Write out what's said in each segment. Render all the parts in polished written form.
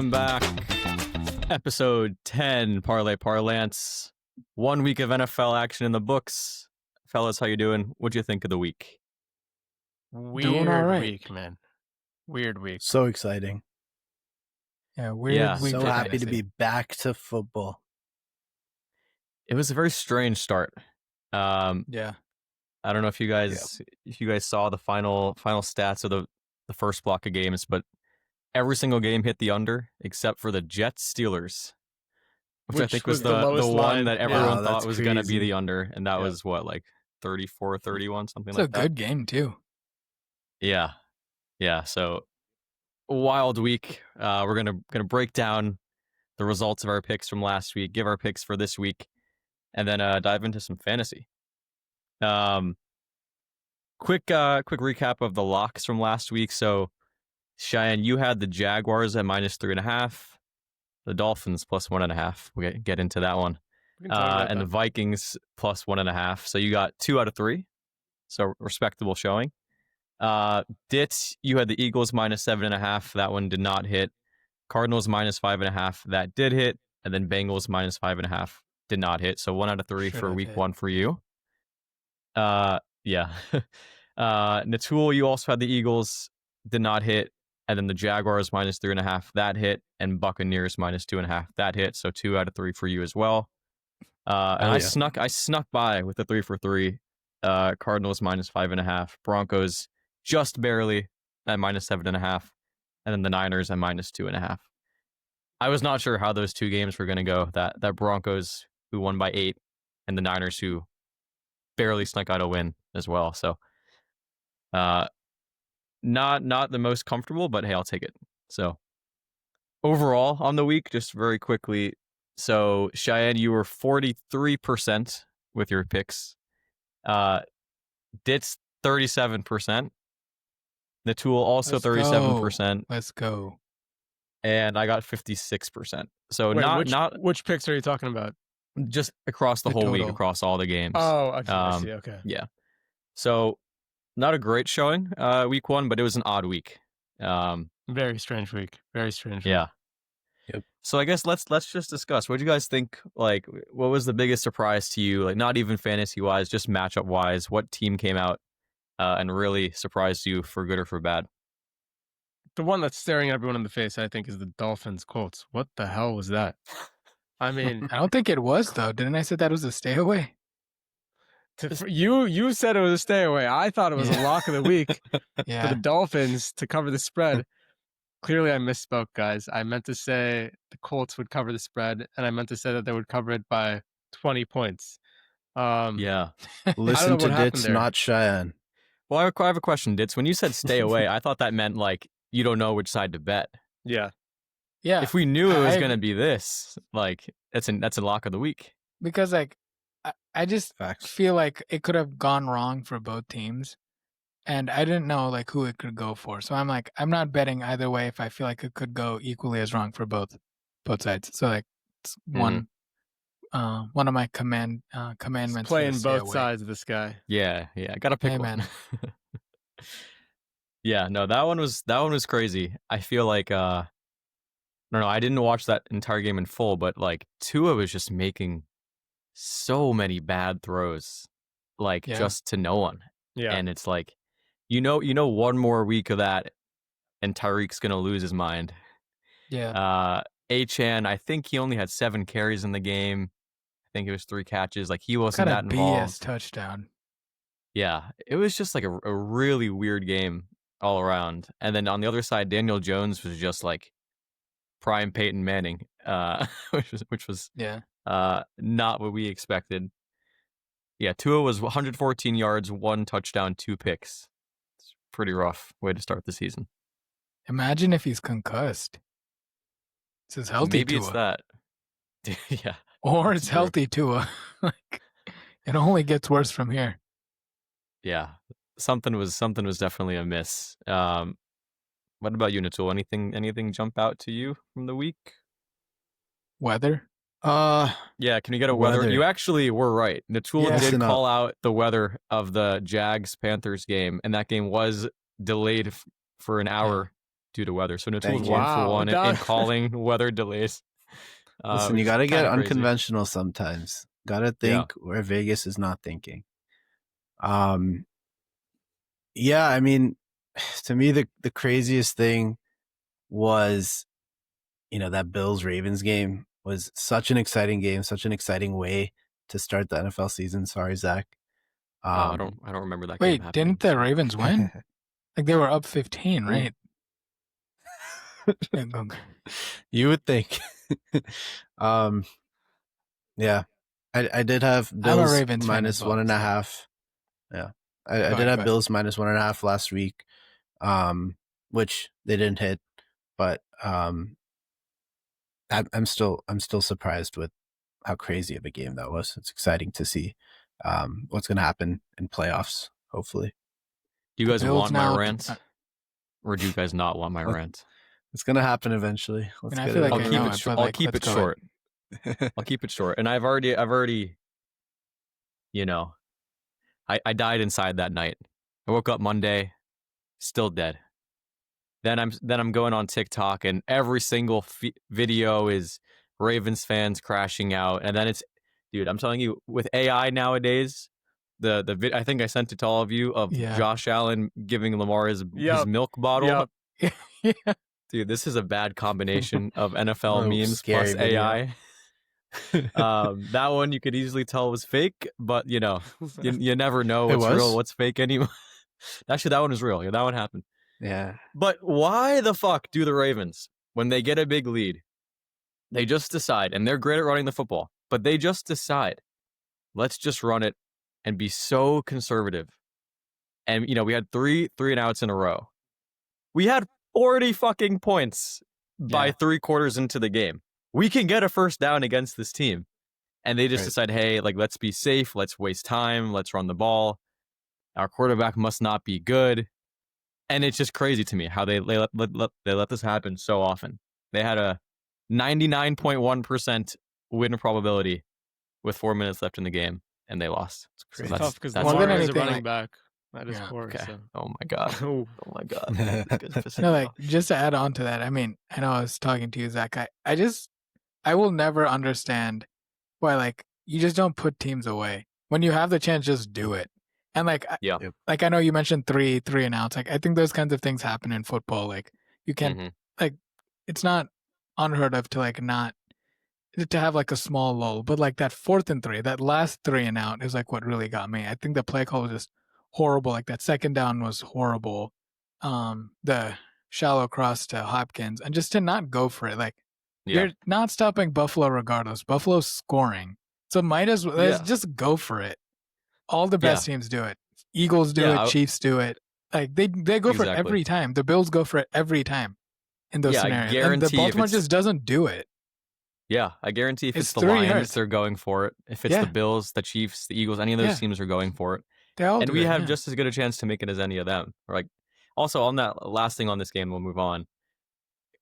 Welcome back. Episode 10, Parlay Parlance. 1 week of NFL action in the books. Fellas, how you doing? What'd you think of the week? Doing all right. Week, man. Weird week. So exciting. Yeah, week. So for happy fantasy. to be back to football. It was a very strange start. Yeah. I don't know if you guys saw the final stats of the first block of games, but every single game hit the under except for the Jets Steelers, which I think was the one line that everyone Wow, thought was going to be crazy. the under, and that was what, like 34-31, something It's like a that. good game too. Yeah. So a wild week. We're gonna break down the results of our picks from last week, give our picks for this week, and then dive into some fantasy. Quick recap of the locks from last week. So, Shayan, you had the Jaguars at -3.5, the Dolphins +1.5. We'll get into that one, and the Vikings +1.5. So you got 2 out of 3. So respectable showing. Dit, you had the Eagles -7.5. That one did not hit. Cardinals -5.5. That did hit, and then Bengals -5.5 did not hit. So 1 out of 3 for week 1 for you. Yeah. Nitul, you also had the Eagles, did not hit, and then the Jaguars -3.5, that hit, and Buccaneers -2.5, that hit. So 2 out of 3 for you as well. And I snuck by with the 3 for 3. Cardinals -5.5, Broncos just barely at -7.5, and then the Niners at -2.5. I was not sure how those two games were going to go. That Broncos who won by 8, and the Niners who barely snuck out a win as well. So, not the most comfortable, but hey, I'll take it. So, overall on the week, just very quickly. So, Cheyenne, you were 43% with your picks. Dit's 37%. Nitul also 37%. Let's go. And I got 56%. So Wait, which picks are you talking about? Just across the whole week, across all the games. Oh, I see. Okay. Yeah. So not a great showing week 1, but it was an odd week. Very strange week. Very strange. Yeah. Yep. So I guess let's just discuss. What do you guys think? Like, what was the biggest surprise to you? Like, not even fantasy wise, just matchup wise. What team came out and really surprised you for good or for bad? The one that's staring everyone in the face, I think, is the Dolphins Colts. What the hell was that? I mean, I don't think it was though. Didn't I say that was a stay away? you said it was a stay away. I thought it was a lock of the week for the Dolphins to cover the spread. Clearly, I misspoke, guys. I meant to say the Colts would cover the spread, and I meant to say that they would cover it by 20 points. Yeah. Listen to Ditz, not Cheyenne. Well, I have a question, Ditz. When you said stay away, I thought that meant like you don't know which side to bet. Yeah. If we knew it was going to be this, like that's a lock of the week. Because like I just feel like it could have gone wrong for both teams, and I didn't know like who it could go for. So I'm like, I'm not betting either way if I feel like it could go equally as wrong for both sides. So like it's one of my commandments. Playing both sides of the sky. Yeah. I gotta pick one. Yeah, no, that one was crazy. I feel like I don't know, I didn't watch that entire game in full, but like Tua was just making so many bad throws, like just to no one. Yeah. And it's like, you know, one more week of that, and Tyreek's gonna lose his mind. Yeah. Achan, I think he only had 7 carries in the game. I think it was 3 catches. Like he wasn't that involved. BS touchdown. Yeah, it was just like a really weird game all around. And then on the other side, Daniel Jones was just like prime Peyton Manning, which was not what we expected. Yeah, Tua was 114 yards, 1 touchdown, 2 picks. It's a pretty rough way to start the season. Imagine if he's concussed. It's his healthy Maybe Tua. It's that. Yeah. Or it's healthy Tua. Like, it only gets worse from here. Yeah. Something was definitely amiss. What about you, Nitul? Anything jump out to you from the week? Weather? Yeah, can you get a weather? You actually were right. Nitul did call out the weather of the Jags-Panthers game, and that game was delayed for an hour due to weather. So Natul's Thank you. 1 for 1 in Wow. calling weather delays. Listen, you which got to is get kinda crazy. unconventional sometimes. Got to think where Vegas is not thinking. Yeah, I mean, to me, the craziest thing was, that Bills-Ravens game was such an exciting game, such an exciting way to start the NFL season. Sorry, Zach. I don't remember that game Wait, happening. didn't the Ravens win? Like they were up 15, right? You would think. Yeah, I did have Bills Ravens fan minus as well, 1.5. Yeah, I did have Bills minus 1.5 last week, which they didn't hit, but I'm still surprised with how crazy of a game that was. It's exciting to see what's going to happen in playoffs. Hopefully, do you guys want my now- rant, or do you guys not want my rant? it's going to happen eventually. Let's I get feel it like over I know with. it, but I'll like, keep let's it go short. I'll keep it short. And I've already, I died inside that night. I woke up Monday, still dead. Then I'm going on TikTok, and every single video is Ravens fans crashing out. And then it's, dude, I'm telling you, with AI nowadays, I think I sent it to all of you of Josh Allen giving Lamar his milk bottle. Yep. Yeah. Dude, this is a bad combination of NFL memes plus scary AI. That one you could easily tell was fake, but you never know what's real, what's fake anymore. Actually, that one is real. Yeah, that one happened. Yeah. But why the fuck do the Ravens, when they get a big lead, they just decide, and they're great at running the football, but they just decide, let's just run it and be so conservative. And we had three and outs in a row. We had 40 fucking points by 3 quarters into the game. We can get a first down against this team. And they just decide, hey, like, let's be safe. Let's waste time. Let's run the ball. Our quarterback must not be good. And it's just crazy to me how they let this happen so often. They had a 99.1% win probability with 4 minutes left in the game, and they lost. It's crazy. It's tough because that's Lamar is a anything, running like- back. That is Yeah. poor. Okay. So. Oh my god. Oh my god. No, like just to add on to that, I mean, I know I was talking to you, Zach. I will never understand why like you just don't put teams away when you have the chance. Just do it. And like, like I know you mentioned three and outs. Like I think those kinds of things happen in football. Like you can't like it's not unheard of to like not to have like a small lull, but like that 4th and 3, that last 3 and out is like what really got me. I think the play call was just horrible. Like that second down was horrible. The shallow cross to Hopkins, and just to not go for it. Like you're not stopping Buffalo regardless. Buffalo's scoring, so might as well just go for it. All the best teams do it. Eagles do it. Chiefs do it. Like they go for it every time. The Bills go for it every time in those scenarios. And the Baltimore just doesn't do it. Yeah, I guarantee if it's the 3 Lions, yards. they're going for it. If it's the Bills, the Chiefs, the Eagles, any of those teams are going for it. They all and do we it, have just as good a chance to make it as any of them. Like, also on that last thing on this game, we'll move on.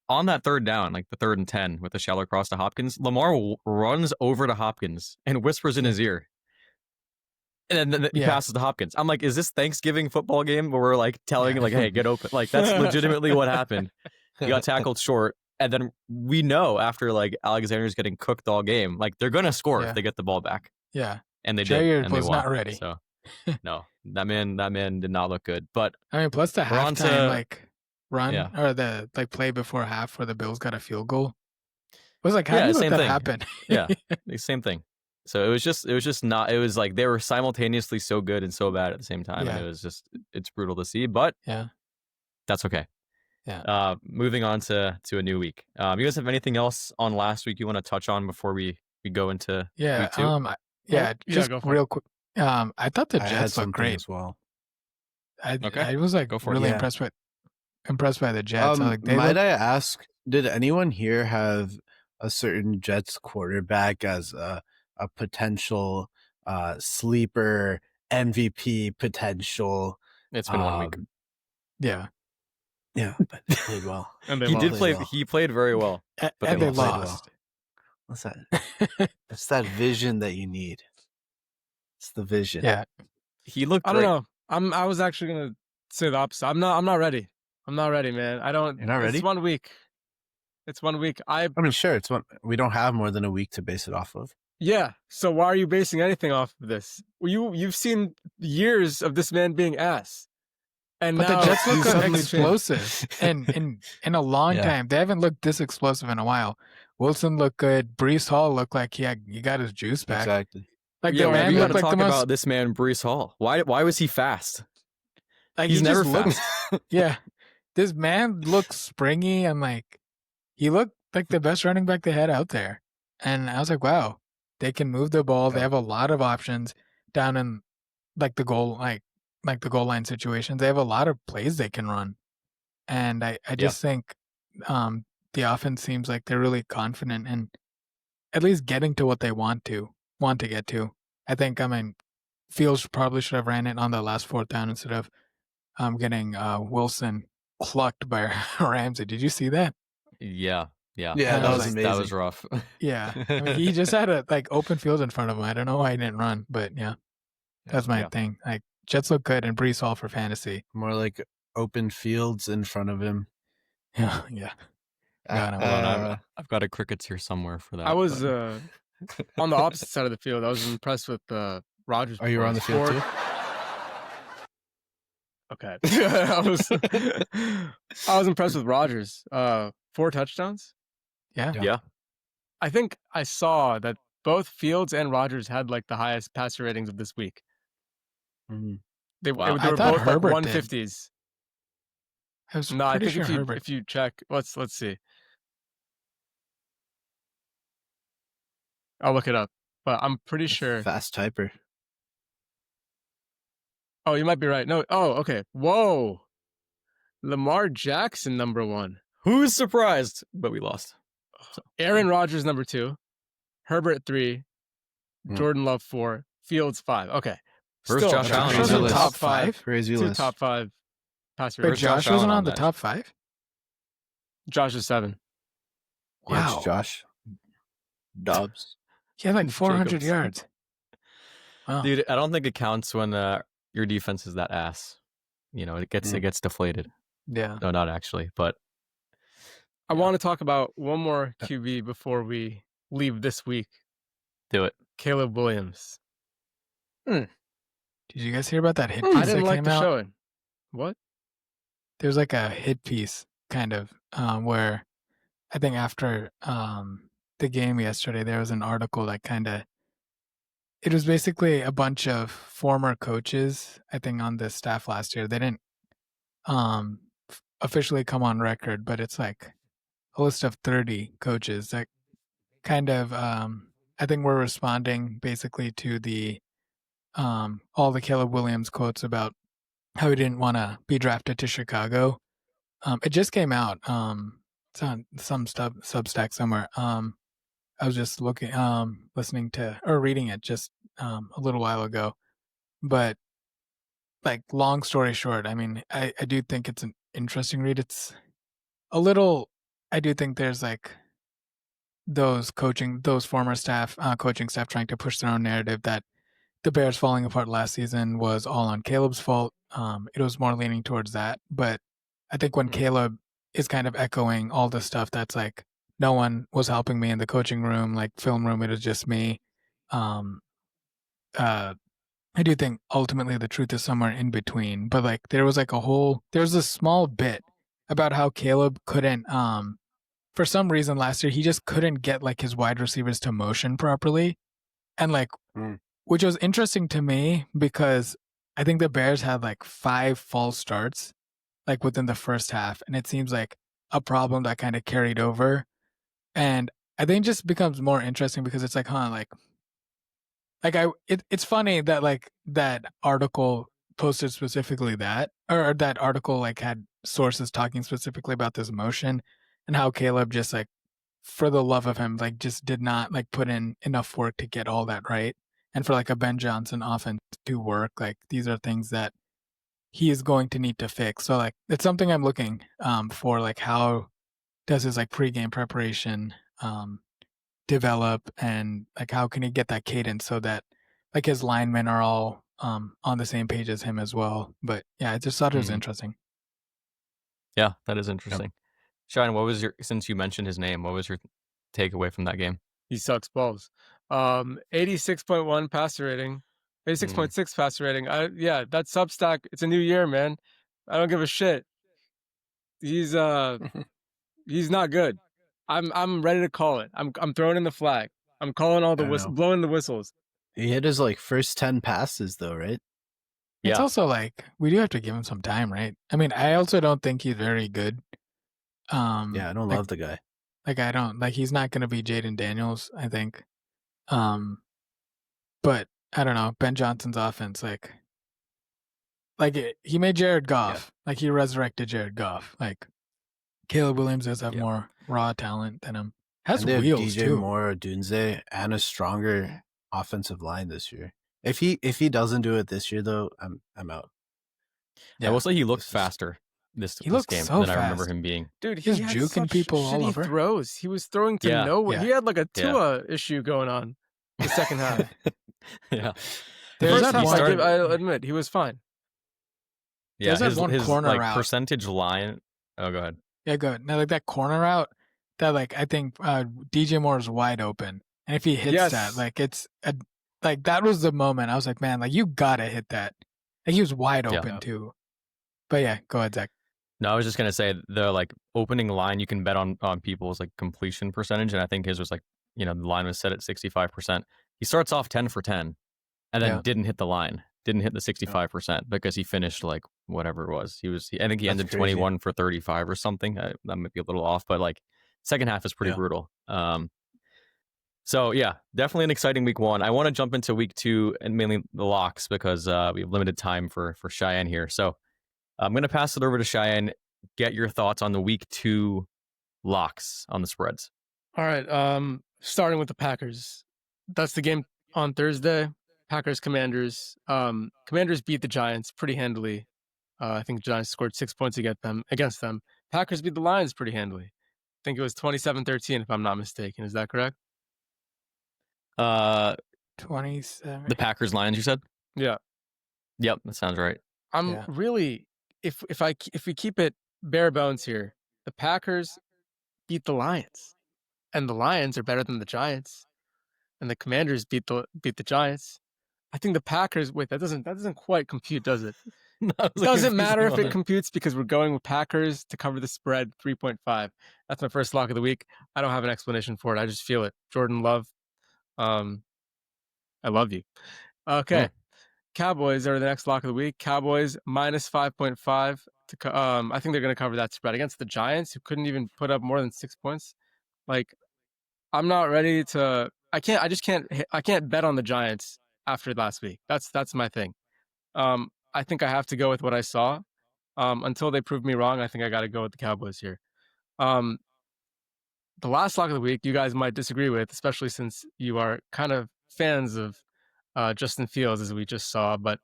On that 3rd down, like the 3rd and 10 with the shallow cross to Hopkins, Lamar runs over to Hopkins and whispers in his ear. And then he passes to Hopkins. I'm like, is this Thanksgiving football game where we're like telling like, hey, get open? Like that's legitimately what happened. He got tackled short. And then we know after like Alexander's getting cooked all game, like they're gonna score if they get the ball back. Yeah, and they Jair did. And was they won. not ready. So no, that man did not look good. But I mean, plus the halftime run Yeah. or the play before half where the Bills got a field goal. It was like, how do you let same that thing. happen? Yeah, the same thing. So it was just not. It was like they were simultaneously so good and so bad at the same time, and it was just it's brutal to see. But that's okay. Yeah. Moving on to a new week. You guys have anything else on last week you want to touch on before we go into week 2? Just go for real quick. I thought the I had Jets looked something great. as well. I was like Go for it. really Yeah. impressed by the Jets. I like, Might I ask, did anyone here have a certain Jets quarterback as a potential sleeper MVP potential? It's been 1 week. Yeah. Yeah, but he played well. And they He lost. did play. well. He played very well. But And they they lost. lost. What's that? It's that vision that you need. It's the vision. Yeah. He looked I great. don't know. I was actually gonna say the opposite. I'm not ready. I'm not ready, man. I don't. You're not ready? It's 1 week. It's 1 week. I mean, sure. We don't have more than a week to base it off of. Yeah. So why are you basing anything off of this? You've seen years of this man being ass. And but now the Jets look he's suddenly explosive, and in a long time they haven't looked this explosive in a while. Wilson looked good. Brees Hall looked like he got his juice back. Exactly. Like Yeah, the man we got looked to like talk the most. about this man, Brees Hall. Why was he fast? Like He's he never just looked, fast. yeah, this man looks springy and like he looked like the best running back they had out there. And I was like, wow, they can move the ball. They Yeah. have a lot of options down in like the goal, like the goal line situations. They have a lot of plays they can run. And I just think the offense seems like they're really confident in at least getting to what they want to get to. I mean, Fields probably should have ran it on the last fourth down instead of getting Wilson clucked by Ramsey. Did you see that? Yeah. Yeah, that was amazing. That was rough. Yeah. I mean, he just had a like open field in front of him. I don't know why he didn't run, but yeah. That's my thing. Like Jets look good and Brees Hall for fantasy. More like open fields in front of him. Yeah, yeah. God, Hold on, I've got a crickets here somewhere for that. I was on the opposite side of the field. I was impressed with Rodgers. Oh, you were on the field too? Okay. I was impressed with Rodgers. 4 touchdowns. Yeah. I think I saw that both Fields and Rodgers had like the highest passer ratings of this week. Mm-hmm. They I were thought both Herbert like did. 150s. I was No, I pretty think sure Herbert. if you check, let's see. I'll look it up, but I'm pretty sure. Fast typer. Oh, you might be right. No. Oh, okay. Whoa. Lamar Jackson #1. Who's surprised? But we lost. Aaron Rodgers #2. Herbert 3. Jordan Love 4. Fields 5. Okay. Where's Still, Josh Allen? Josh on in the top list? 5. Crazy 2 list. top 5 passer Wait, ratings. Josh Allen wasn't on on the that. top 5? Josh is 7. Yeah, Wow. it's Josh Dobbs. He had like 400 Jacobs. yards. Wow. Dude, I don't think it counts when your defense is that ass. You know, it gets deflated. Yeah. No, not actually, but I want to talk about one more QB before we leave this week. do it. Caleb Williams. Did you guys hear about that hit piece I didn't that like came the out? showing. What? There's like a hit piece kind of where I think after the game yesterday there was an article that kind of it was basically a bunch of former coaches I think on the staff last year. They didn't officially come on record, but it's like a list of 30 coaches that kind of I think were responding basically to the all the Caleb Williams quotes about how he didn't want to be drafted to Chicago. It just came out. It's on some Substack somewhere. I was just listening to or reading it just a little while ago. But like, long story short, I mean, I do think it's an interesting read. It's a little. I do think there's like those former staff, coaching staff, trying to push their own narrative that the Bears falling apart last season was all on Caleb's fault. It was more leaning towards that. But I think when Caleb is kind of echoing all the stuff that's like, no one was helping me in the coaching room, like film room, it was just me. I do think ultimately the truth is somewhere in between. But like there was a small bit about how Caleb couldn't, for some reason last year, he just couldn't get like his wide receivers to motion properly. And like, which was interesting to me because I think the Bears had like 5 false starts like within the first half. And it seems like a problem that kind of carried over. And I think it just becomes more interesting because it's like, it's funny that like that article posted specifically that, or that article like had sources talking specifically about this motion and how Caleb just like, for the love of him, like just did not like put in enough work to get all that right. And for like a Ben Johnson offense to work, like these are things that he is going to need to fix. So like it's something I'm looking for, like how does his like pregame preparation develop, and like how can he get that cadence so that like his linemen are all on the same page as him as well. But yeah, I just thought it was interesting. Yeah, that is interesting. Shayan, what was since you mentioned his name, what was your takeaway from that game? He sucks balls. 86.1 passer rating, 86.6 passer rating. Yeah, that Substack. It's a new year, man. I don't give a shit. He's not good. I'm ready to call it. I'm throwing in the flag. I'm calling all the blowing the whistles. He hit his first 10 passes though, right? It's Yeah. also like we do have to give him some time, right? I mean, I also don't think he's very good. Yeah, I don't love the guy. Like I don't like he's not gonna be Jaden Daniels, I think. But I don't know, Ben Johnson's offense, he made Jared Goff. Like he resurrected Jared Goff. Like Caleb Williams does have more raw talent than him. Has and they have wheels DJ too. Moore, Dunze, and a stronger offensive line this year. If he doesn't do it this year though, I'm out. Yeah. I will say he looked faster this game so than I remember fast. him being. Dude, He's had juking such people all shitty over. throws. He was throwing to nowhere. Yeah. He had like a Tua issue going on the second half. Yeah. First that half, one- I admit, he was fine. Yeah, There's that one corner route. percentage line. Oh, go ahead. Yeah, good. Now, like that corner route, that I think DJ Moore is wide open, and if he hits that, that was the moment I was like, man, like you gotta hit that. Like he was wide open too. But yeah, go ahead, Zach. No, I was just gonna say the opening line you can bet on people's completion percentage, and I think his was the line was set at 65%. He starts off 10 for 10, and then didn't hit the line, didn't hit the 65% because he finished whatever it was. I think he ended 21 for 35 or something. That might be a little off, but second half is pretty brutal. So yeah, definitely an exciting week one. I want to jump into week two and mainly the locks because we have limited time for Cheyenne here. So I'm going to pass it over to Cheyenne. Get your thoughts on the week two locks on the spreads. All right. Starting with the Packers. That's the game on Thursday. Packers Commanders. Commanders beat the Giants pretty handily. I think the Giants scored 6 points against them. Packers beat the Lions pretty handily. I think it was 27-13 if I'm not mistaken. Is that correct? 27. The Packers Lions, you said? Yeah. Yep, that sounds right. Really, if we keep it bare bones here, the Packers beat the Lions, and the Lions are better than the Giants, and the Commanders beat the Giants. I think the Packers. Wait, that doesn't quite compute, does it? It doesn't matter if it computes because we're going with Packers to cover the spread 3.5. That's my first lock of the week. I don't have an explanation for it. I just feel it. Jordan Love. I love you. Okay. Cowboys are the next lock of the week. Cowboys minus 5.5. I think they're going to cover that spread against the Giants, who couldn't even put up more than 6 points. I'm not ready to. I can't bet on the Giants after last week. That's my thing. I think I have to go with what I saw. Until they prove me wrong, I think I got to go with the Cowboys here. The last lock of the week, you guys might disagree with, especially since you are kind of fans of Justin Fields, as we just saw. But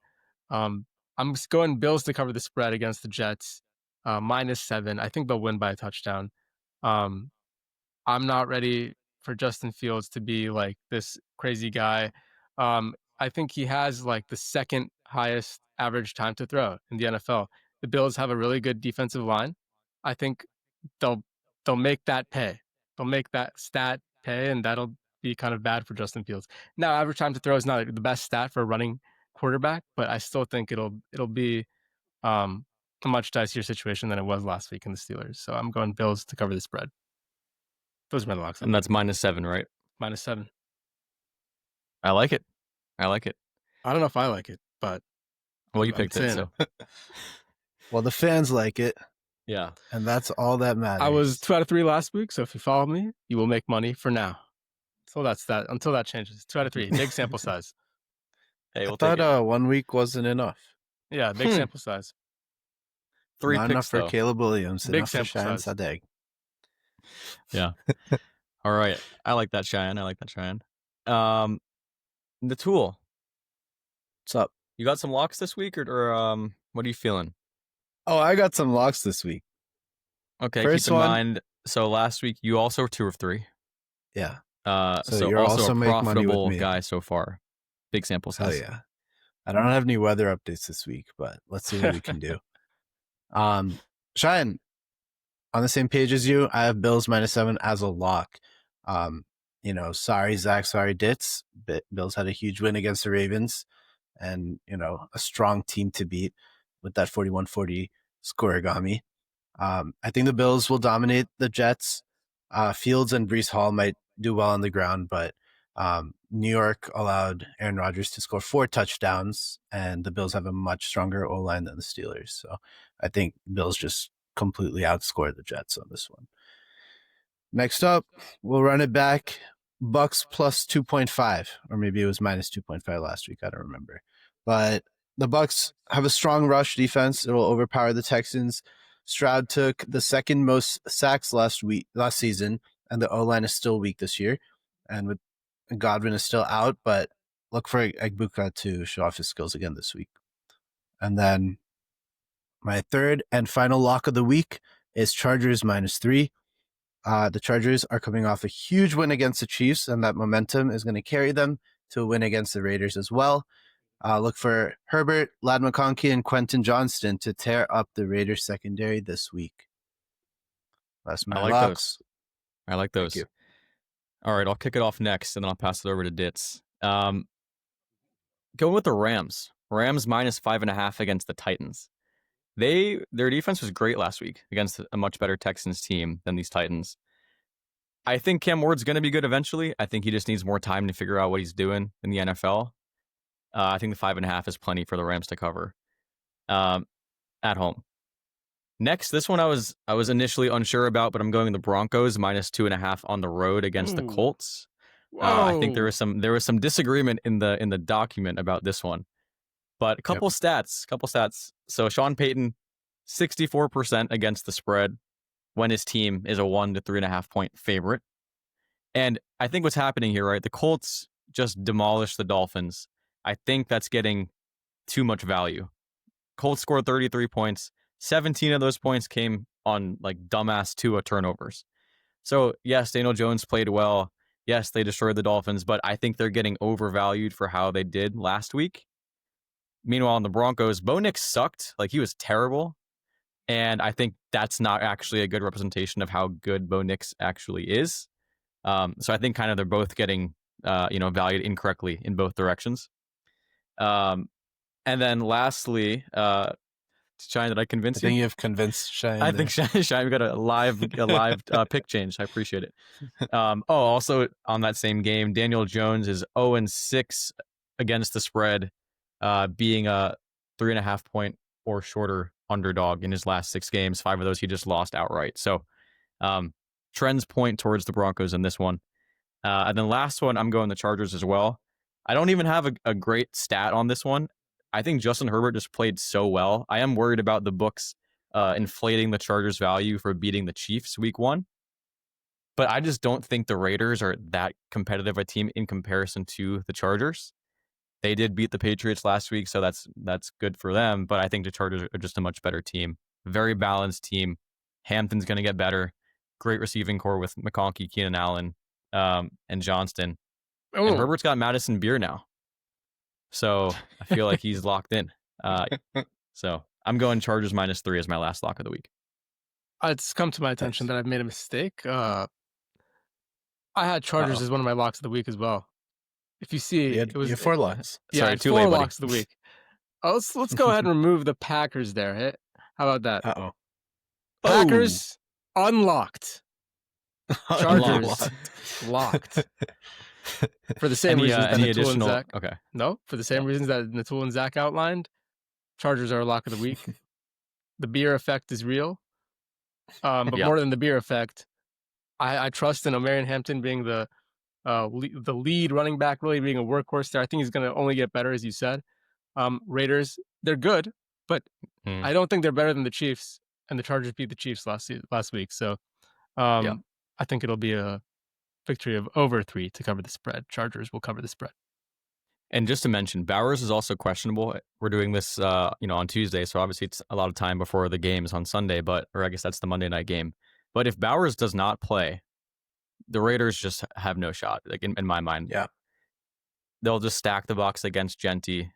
I'm just going Bills to cover the spread against the Jets, -7. I think they'll win by a touchdown. I'm not ready for Justin Fields to be this crazy guy. I think he has the second highest average time to throw in the NFL. The Bills have a really good defensive line. I think they'll make that pay. They'll make that stat pay, and that'll be kind of bad for Justin Fields. Now, average time to throw is not the best stat for a running quarterback, but I still think it'll be a much dicier situation than it was last week in the Steelers. So I'm going Bills to cover the spread. Those are my locks. And that's -7, right? -7. I like it. I don't know if I like it, but you picked it, so. Well, the fans like it. Yeah. And that's all that matters. I was 2 out of 3 last week, so if you follow me, you will make money for now. So that's that. Until that changes. 2 out of 3. Big sample size. Hey, I thought 1 week wasn't enough. Yeah, big sample size. 3 Not picks, enough for though. Caleb Williams. Big Enough for sample Shayan size. Sadegh. Yeah. All right. I like that, Cheyenne. Nitul. What's up? You got some locks this week, or what are you feeling? Oh, I got some locks this week. Okay, First keep in one- mind. So last week you also were 2 of 3. Yeah. So you're also also a make money with profitable me. guy so far. Big sample Oh size. yeah. I don't have any weather updates this week, but let's see what we can do. Shayan, on the same page as you. I have Bills -7 as a lock. Sorry, Zach, sorry, Ditz. Bills had a huge win against the Ravens and, a strong team to beat with that 41-40 scoregami. I think the Bills will dominate the Jets. Fields and Breece Hall might do well on the ground, but New York allowed Aaron Rodgers to score 4 touchdowns, and the Bills have a much stronger O-line than the Steelers. So I think Bills just completely outscore the Jets on this one. Next up, we'll run it back. Bucks plus 2.5, or maybe it was minus 2.5 last week. I don't remember. But the Bucks have a strong rush defense. It'll overpower the Texans. Stroud took the second most sacks last season, and the O-line is still weak this year. And with Godwin is still out, but look for Egbuka to show off his skills again this week. And then my third and final lock of the week is Chargers -3. The Chargers are coming off a huge win against the Chiefs, and that momentum is going to carry them to a win against the Raiders as well. Look for Herbert, Ladd McConkey, and Quentin Johnston to tear up the Raiders secondary this week. That's my locks. I like those. Thank you. All right, I'll kick it off next, and then I'll pass it over to Ditz. Going with the Rams. Rams -5.5 against the Titans. Their defense was great last week against a much better Texans team than these Titans. I think Cam Ward's going to be good eventually. I think he just needs more time to figure out what he's doing in the NFL. I think the 5.5 is plenty for the Rams to cover at home. Next, this one I was initially unsure about, but I'm going the Broncos -2.5 on the road against the Colts. I think there was some disagreement in the document about this one, but a couple stats. So Sean Payton, 64% against the spread when his team is a 1 to 3.5 point favorite. And I think what's happening here, right? The Colts just demolished the Dolphins. I think that's getting too much value. Colts scored 33 points. 17 of those points came on like dumbass Tua turnovers. So yes, Daniel Jones played well. Yes, they destroyed the Dolphins, but I think they're getting overvalued for how they did last week. Meanwhile, in the Broncos, Bo Nix sucked. Like, he was terrible. And I think that's not actually a good representation of how good Bo Nix actually is. So I think kind of they're both getting, valued incorrectly in both directions. And then lastly, Shayan, did I convince you? I think you've convinced Shayan. I think Shayan, we got a live pick change. I appreciate it. Also on that same game, Daniel Jones is 0-6 against the spread, being a 3.5 point or shorter underdog in his last 6 games. 5 of those he just lost outright. So trends point towards the Broncos in this one. And then last one, I'm going the Chargers as well. I don't even have a great stat on this one. I think Justin Herbert just played so well. I am worried about the books inflating the Chargers' value for beating the Chiefs week 1. But I just don't think the Raiders are that competitive a team in comparison to the Chargers. They did beat the Patriots last week, so that's good for them. But I think the Chargers are just a much better team. Very balanced team. Hampton's going to get better. Great receiving core with McConkey, Keenan Allen, and Johnston. And Herbert's got Madison Beer now. So I feel like he's locked in. So I'm going Chargers -3 as my last lock of the week. It's come to my attention that I've made a mistake. I had Chargers as one of my locks of the week as well. If you see, it was 4 locks. Yeah, Sorry, too 4 late, buddy. locks of the week. Let's go ahead and remove the Packers there. Hey? How about that? Packers unlocked. Chargers locked. For the same reasons that Nitul and Zach. Okay. No, for the same reasons that Nitul and Zach outlined, Chargers are a lock of the week. The beer effect is real. But more than the beer effect, I trust in Omarion Hampton being the lead running back, really being a workhorse there. I think he's going to only get better, as you said. Raiders, they're good, but I don't think they're better than the Chiefs. And the Chargers beat the Chiefs last week. So I think it'll be a victory of over 3 to cover the spread. Chargers will cover the spread. And just to mention, Bowers is also questionable. We're doing this, on Tuesday, so obviously it's a lot of time before the games on Sunday. Or I guess that's the Monday night game. But if Bowers does not play, the Raiders just have no shot. Like in my mind, yeah, they'll just stack the box against Genty.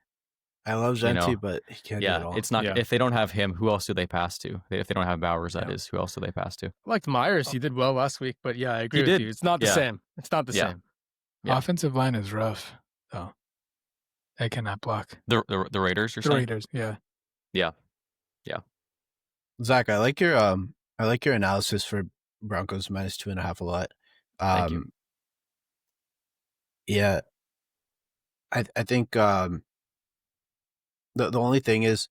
I love You Genti, know, but he can't do yeah, it all. it's not. Yeah. If they don't have him, who else do they pass to? If they don't have Bowers, that Yeah. is, who else do they pass to? I liked Myers. He did well last week, but yeah, I agree He with did. you. It's not the Yeah. same. It's not the Yeah. same. Yeah. Offensive line is rough, though. They cannot block. The Raiders, you're The saying? Raiders, yeah. Yeah. Zach, I like your analysis for Broncos minus 2.5 a lot. Thank you. Yeah, I think the only thing is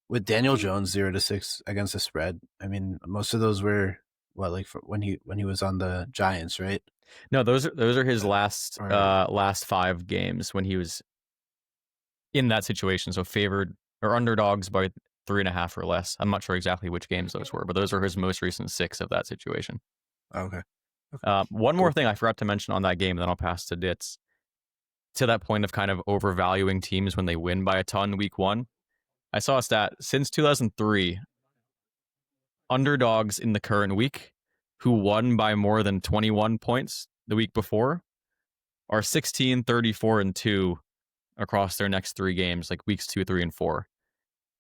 with Daniel Jones 0-6 against the spread. I mean, most of those were when he was on the Giants, right? No, those are his last 5 games when he was in that situation. So favored or underdogs by 3.5 or less. I'm not sure exactly which games those were, but those are his most recent 6 of that situation. Okay. One more thing I forgot to mention on that game, and then I'll pass to Ditz. To that point of kind of overvaluing teams when they win by a ton week 1, I saw a stat since 2003, underdogs in the current week who won by more than 21 points the week before are 16, 34, and 2 across their next 3 games, like weeks 2, 3, and 4.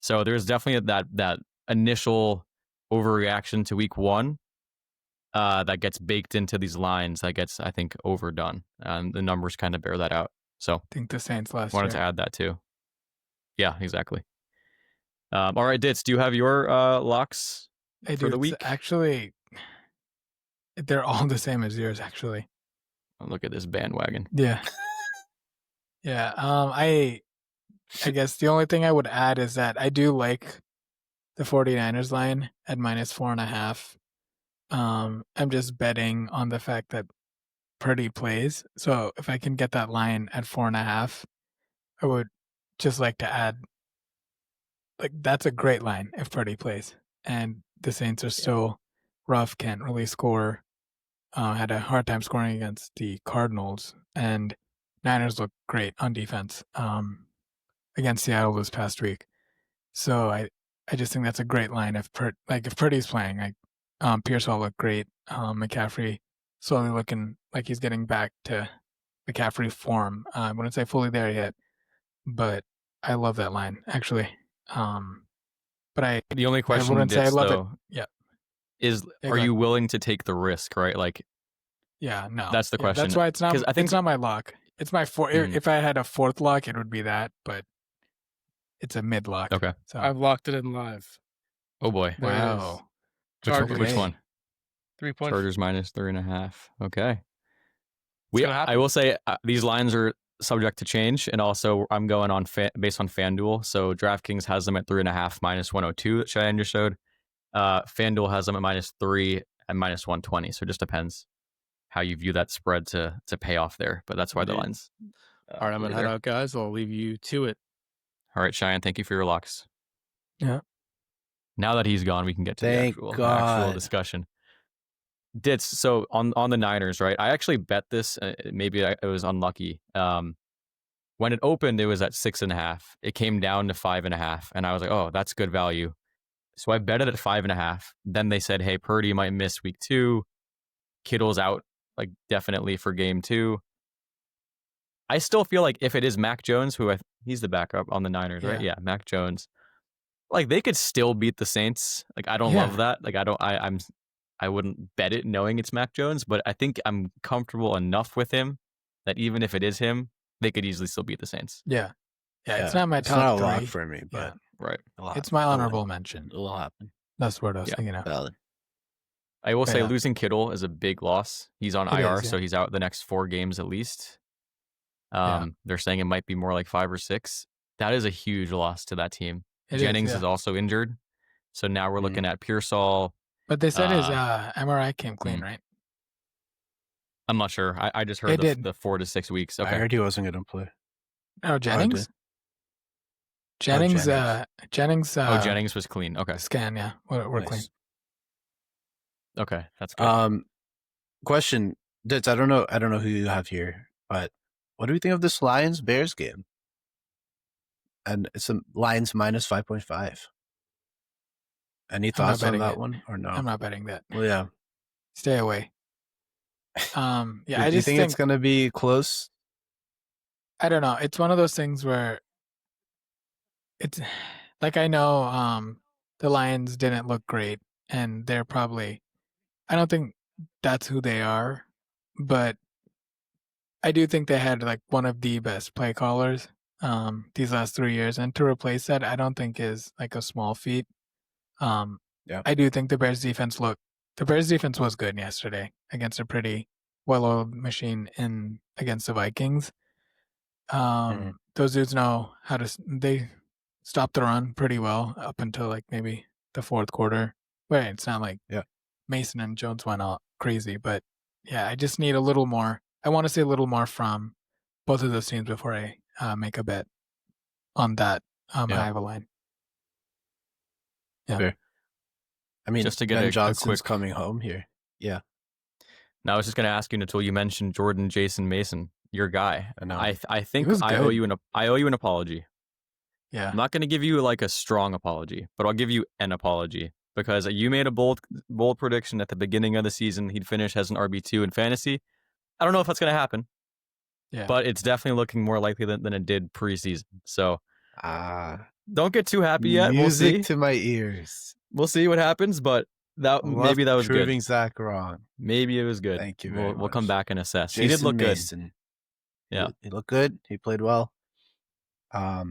So there's definitely that initial overreaction to week 1 that gets baked into these lines that gets, I think, overdone. And the numbers kind of bear that out. So I think the Saints last wanted year. to add that too. Yeah, exactly. All right, Ditz, do you have your locks for the week? Actually, they're all the same as yours, actually. Oh, look at this bandwagon. Yeah. Yeah. I guess the only thing I would add is that I do like the 49ers line at minus 4.5. I'm just betting on the fact that Purdy plays. So if I can get that line at 4.5, I would just like to add, like, that's a great line if Purdy plays. And the Saints are still rough, can't really score. Had a hard time scoring against the Cardinals, and Niners look great on defense against Seattle this past week. So I just think that's a great line if Purdy's playing. Like Pearsall looked great. McCaffrey slowly looking like he's getting back to McCaffrey form. I wouldn't say fully there yet, but I love that line actually. But the only question, wouldn't say I love though, it. Yeah. Is Yeah, are go you ahead. willing to take the risk, right? Like, Yeah, no. that's the Yeah, question. that's why it's not. 'Cause I think it's not my lock. It's my fourth. If I had a fourth lock, it would be that. But it's a mid lock. Okay. So I've locked it in live. Oh boy. There it is. wow. Chargers. Which one? 3 points. Chargers minus 3.5. Okay. gonna happen. I will say these lines are subject to change, and also I'm going on based on FanDuel. So DraftKings has them at 3.5 minus 102 that Shayan just showed. FanDuel has them at minus 3 and minus 120. So it just depends how you view that spread to pay off there. But that's why the lines. All right, I'm gonna head out, guys. I'll leave you to it. All right, Shayan, thank you for your locks. Yeah. Now that he's gone, we can get to Thank the actual God. discussion. Ditz, so on the Niners, right? I actually bet this. Maybe it was unlucky. When it opened, it was at 6.5. It came down to 5.5, and I was like, "Oh, that's good value." So I bet it at 5.5. Then they said, "Hey, Purdy might miss week 2. Kittle's out, like definitely for game 2." I still feel like if it is Mac Jones, he's the backup on the Niners, right? Yeah, Mac Jones. Like they could still beat the Saints. Like I don't love that. Like I wouldn't bet it knowing it's Mac Jones, but I think I'm comfortable enough with him that even if it is him, they could easily still beat the Saints. Yeah. It's not my It's top not a 3. lock for me, but Right. It's my honorable mention. It will happen. That's what I was thinking of. Valid. I will say Yeah. losing Kittle is a big loss. He's on It IR, is, yeah. so he's out the next 4 games at least. Yeah. They're saying it might be more like 5 or 6. That is a huge loss to that team. It Jennings is is also injured. So now we're looking at Pearsall. But they said his MRI came clean, right? I'm not sure. I just heard the 4 to 6 weeks. Okay. I heard he wasn't going to play. Oh, Jennings? Jennings. Jennings. Jennings was clean. Okay. Scan, yeah. We're Nice. clean. Okay. That's good. Question. Ditz, I don't know who you have here, but what do we think of this Lions Bears game? And it's a Lions minus 5.5. Any thoughts on that one or no? I'm not betting that. Well, yeah. Stay away. Yeah, Do I you just think it's going to be close? I don't know. It's one of those things where it's like I know the Lions didn't look great, and they're probably I don't think that's who they are, but I do think they had like one of the best play callers these last 3 years, and to replace that, I don't think is like a small feat. Um, Yeah. I do think the Bears defense was good yesterday against a pretty well-oiled machine against the Vikings. Those dudes know how to. They stopped the run pretty well up until like maybe the fourth quarter. Wait, it's not like Mason and Jones went all crazy, but yeah, I just need a little more. I want to see a little more from both of those teams before I make a bet on that high of a line. Yeah. Fair. I mean, Just to get Ben a Johnson's quick coming home here. Yeah. Now, I was just going to ask you, Nitul, you mentioned Jordan Jason Mason, your guy. I know. I think was I owe good. you an apology. Yeah. I'm not going to give you like a strong apology, but I'll give you an apology because you made a bold prediction at the beginning of the season he'd finish as an RB2 in fantasy. I don't know if that's going to happen. Yeah. But it's definitely looking more likely than it did preseason. So don't get too happy yet. Music We'll see. to my ears. We'll see what happens, but maybe that was proving good. Zach wrong. Maybe it was good. Thank you very much. We'll come back and assess. Jason He did look Mason. good. Yeah. He looked good. He played well. But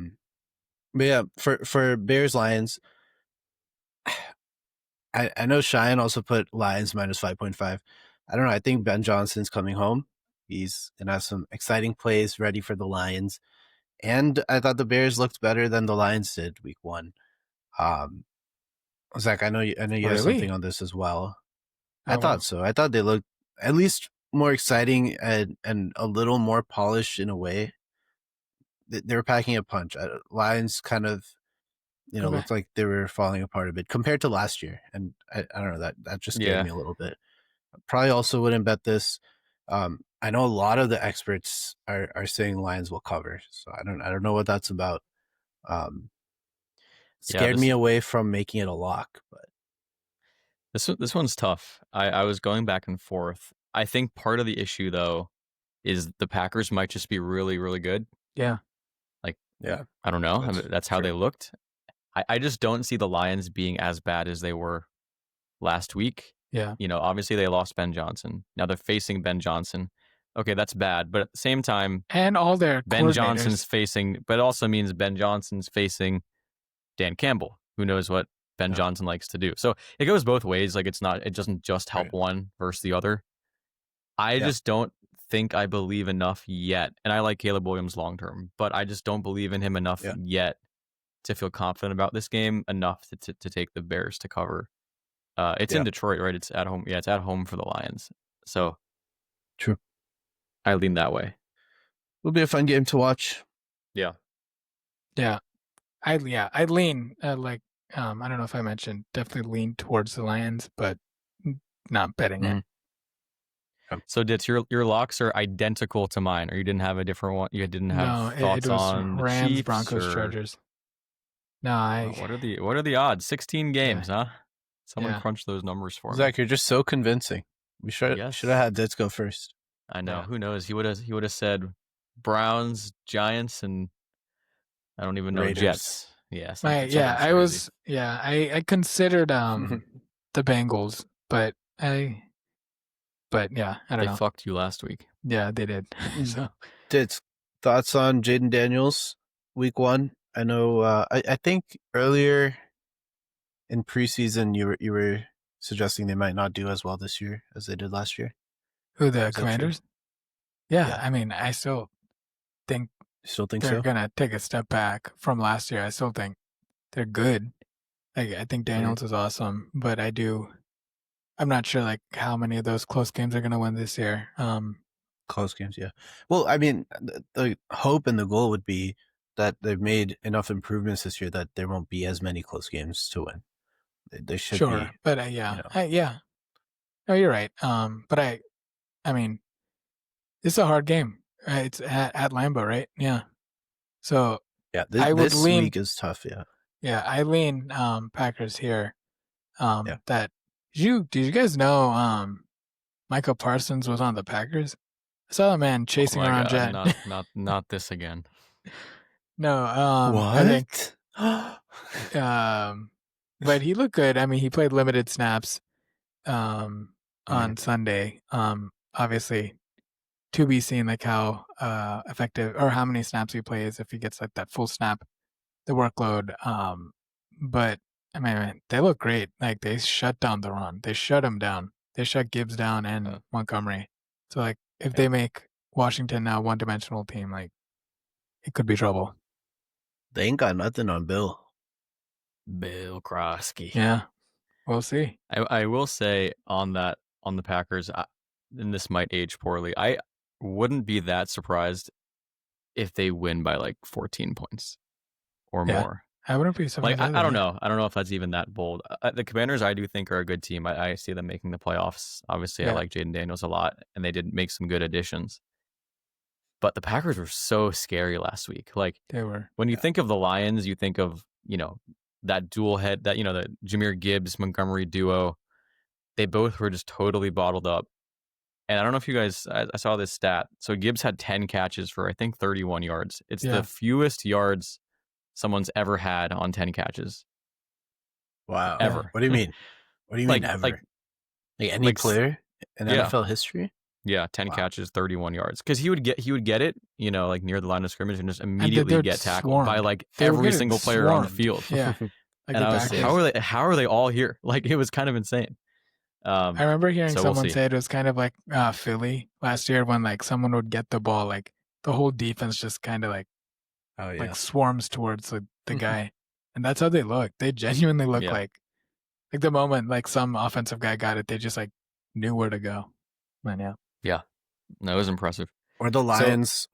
yeah, for Bears Lions, I know Shayan also put Lions minus 5.5. I don't know. I think Ben Johnson's coming home. He's gonna have some exciting plays ready for the Lions. And I thought the Bears looked better than the Lions did week 1. Zach, I know you have something on this as well. I thought so. I thought they looked at least more exciting and a little more polished in a way. They were packing a punch. Lions kind of, looked like they were falling apart a bit compared to last year. And I don't know, that just scared me a little bit. Probably also wouldn't bet this. I know a lot of the experts are saying Lions will cover. So I don't know what that's about. Scared me away from making it a lock, but this one's tough. I was going back and forth. I think part of the issue though is the Packers might just be really, really good. Yeah. I don't know. That's how they looked. I just don't see the Lions being as bad as they were last week. Yeah. Obviously they lost Ben Johnson. Now they're facing Ben Johnson. Okay, that's bad. But at the same time, and all their Ben Johnson's facing, but it also means Ben Johnson's facing Dan Campbell, who knows what Ben Johnson likes to do. So it goes both ways. Like it doesn't just help one versus the other. I just don't think I believe enough yet. And I like Caleb Williams long term, but I just don't believe in him enough yet to feel confident about this game enough to take the Bears to cover. It's in Detroit, right? It's at home. Yeah, it's at home for the Lions. So true. I lean that way. It'll be a fun game to watch. Yeah. Yeah. I lean I don't know if I mentioned, definitely lean towards the Lions, but not betting it. So Ditz, your locks are identical to mine, or you didn't have a different one? You didn't have thoughts it was on Rams, the Chiefs, Broncos, Chargers. No, what are the odds? 16 games, huh? Someone crunch those numbers for me. Zach, you're just so convincing. We should have had Ditz go first. I know. Who knows? He would have said Browns, Giants, and I don't even know Raiders. Jets. Yeah. I considered the Bengals, but I don't know. They fucked you last week. Yeah, they did. So Ditz, thoughts on Jaden Daniels week 1? I know I think earlier in preseason you were suggesting they might not do as well this year as they did last year. Who, the Commanders? Yeah, I mean, I still think they're gonna take a step back from last year. I still think they're good. I think Daniels is awesome, but I'm not sure like how many of those close games are gonna win this year. Close games, yeah. Well, I mean, the hope and the goal would be that they've made enough improvements this year that there won't be as many close games to win. They should be. But no, you're right. But I mean, it's a hard game. Right? It's at Lambeau, right? Yeah. So this week is tough. Yeah. Yeah, I lean Packers here. Did you guys know Michael Parsons was on the Packers? I saw a man chasing around Jet. Not this again. No, what? I think But he looked good. I mean, he played limited snaps on Sunday. Obviously, to be seen like how effective or how many snaps he plays if he gets like that full snap, the workload. But I mean, they look great. Like they shut down the run. They shut him down. They shut Gibbs down and Montgomery. So like if they make Washington now one-dimensional team, like it could be trouble. They ain't got nothing on Bill. Bill Krosky. Yeah, we'll see. I will say on the Packers, and this might age poorly, I wouldn't be that surprised if they win by like 14 points or more. I wouldn't be surprised. Like I don't know. I don't know if that's even that bold. The Commanders, I do think, are a good team. I see them making the playoffs. Obviously, I like Jaden Daniels a lot, and they did make some good additions. But the Packers were so scary last week. Like they were. When you think of the Lions, you think of, that dual head, that, the Jahmyr Gibbs Montgomery duo. They both were just totally bottled up. And I don't know if you guys, I saw this stat. So Gibbs had 10 catches for, I think, 31 yards. It's the fewest yards someone's ever had on 10 catches. Wow. Ever. What do you mean? What do you mean ever? Like any player in NFL history? Yeah, 10 catches, 31 yards. Because he would get it, like near the line of scrimmage and just immediately get tackled by like every single player on the field. Yeah. And I was like, how are they all here? Like it was kind of insane. I remember hearing someone say it was kind of like Philly last year when like someone would get the ball, like the whole defense just kind of like swarms towards the guy, and that's how they look. They genuinely look like the moment like some offensive guy got it, they just like knew where to go. Man, yeah, that was impressive. Or the Lions,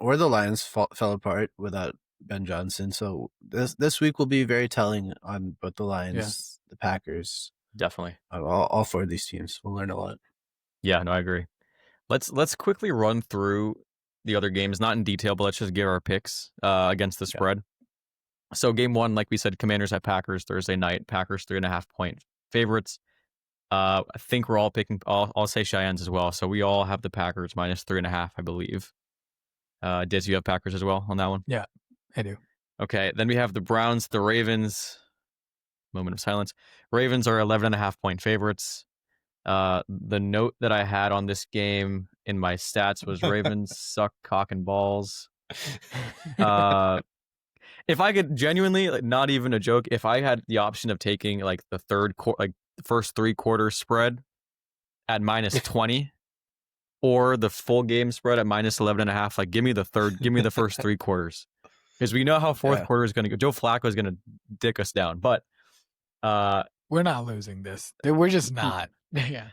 fell apart without Ben Johnson. So this week will be very telling on both the Lions, the Packers. Definitely. All four of these teams. We'll learn a lot. Yeah, no, I agree. Let's quickly run through the other games, not in detail, but let's just give our picks against the spread. So game one, like we said, Commanders at Packers Thursday night. Packers 3.5 point favorites. I think we're all picking. I'll say Cheyenne's as well. So we all have the Packers minus 3.5, I believe. Diz, you have Packers as well on that one? Yeah, I do. Okay, then we have the Browns, the Ravens. Moment of silence. Ravens are 11.5 point favorites. The note that I had on this game in my stats was Ravens suck cock and balls. If I could genuinely, like, not even a joke, if I had the option of taking like the first 3 quarters spread at minus 20 or the full game spread at minus 11.5, like give me the first 3 quarters. Because we know how fourth quarter is going to go. Joe Flacco is going to dick us down, but we're not losing this. We're just not. Yeah.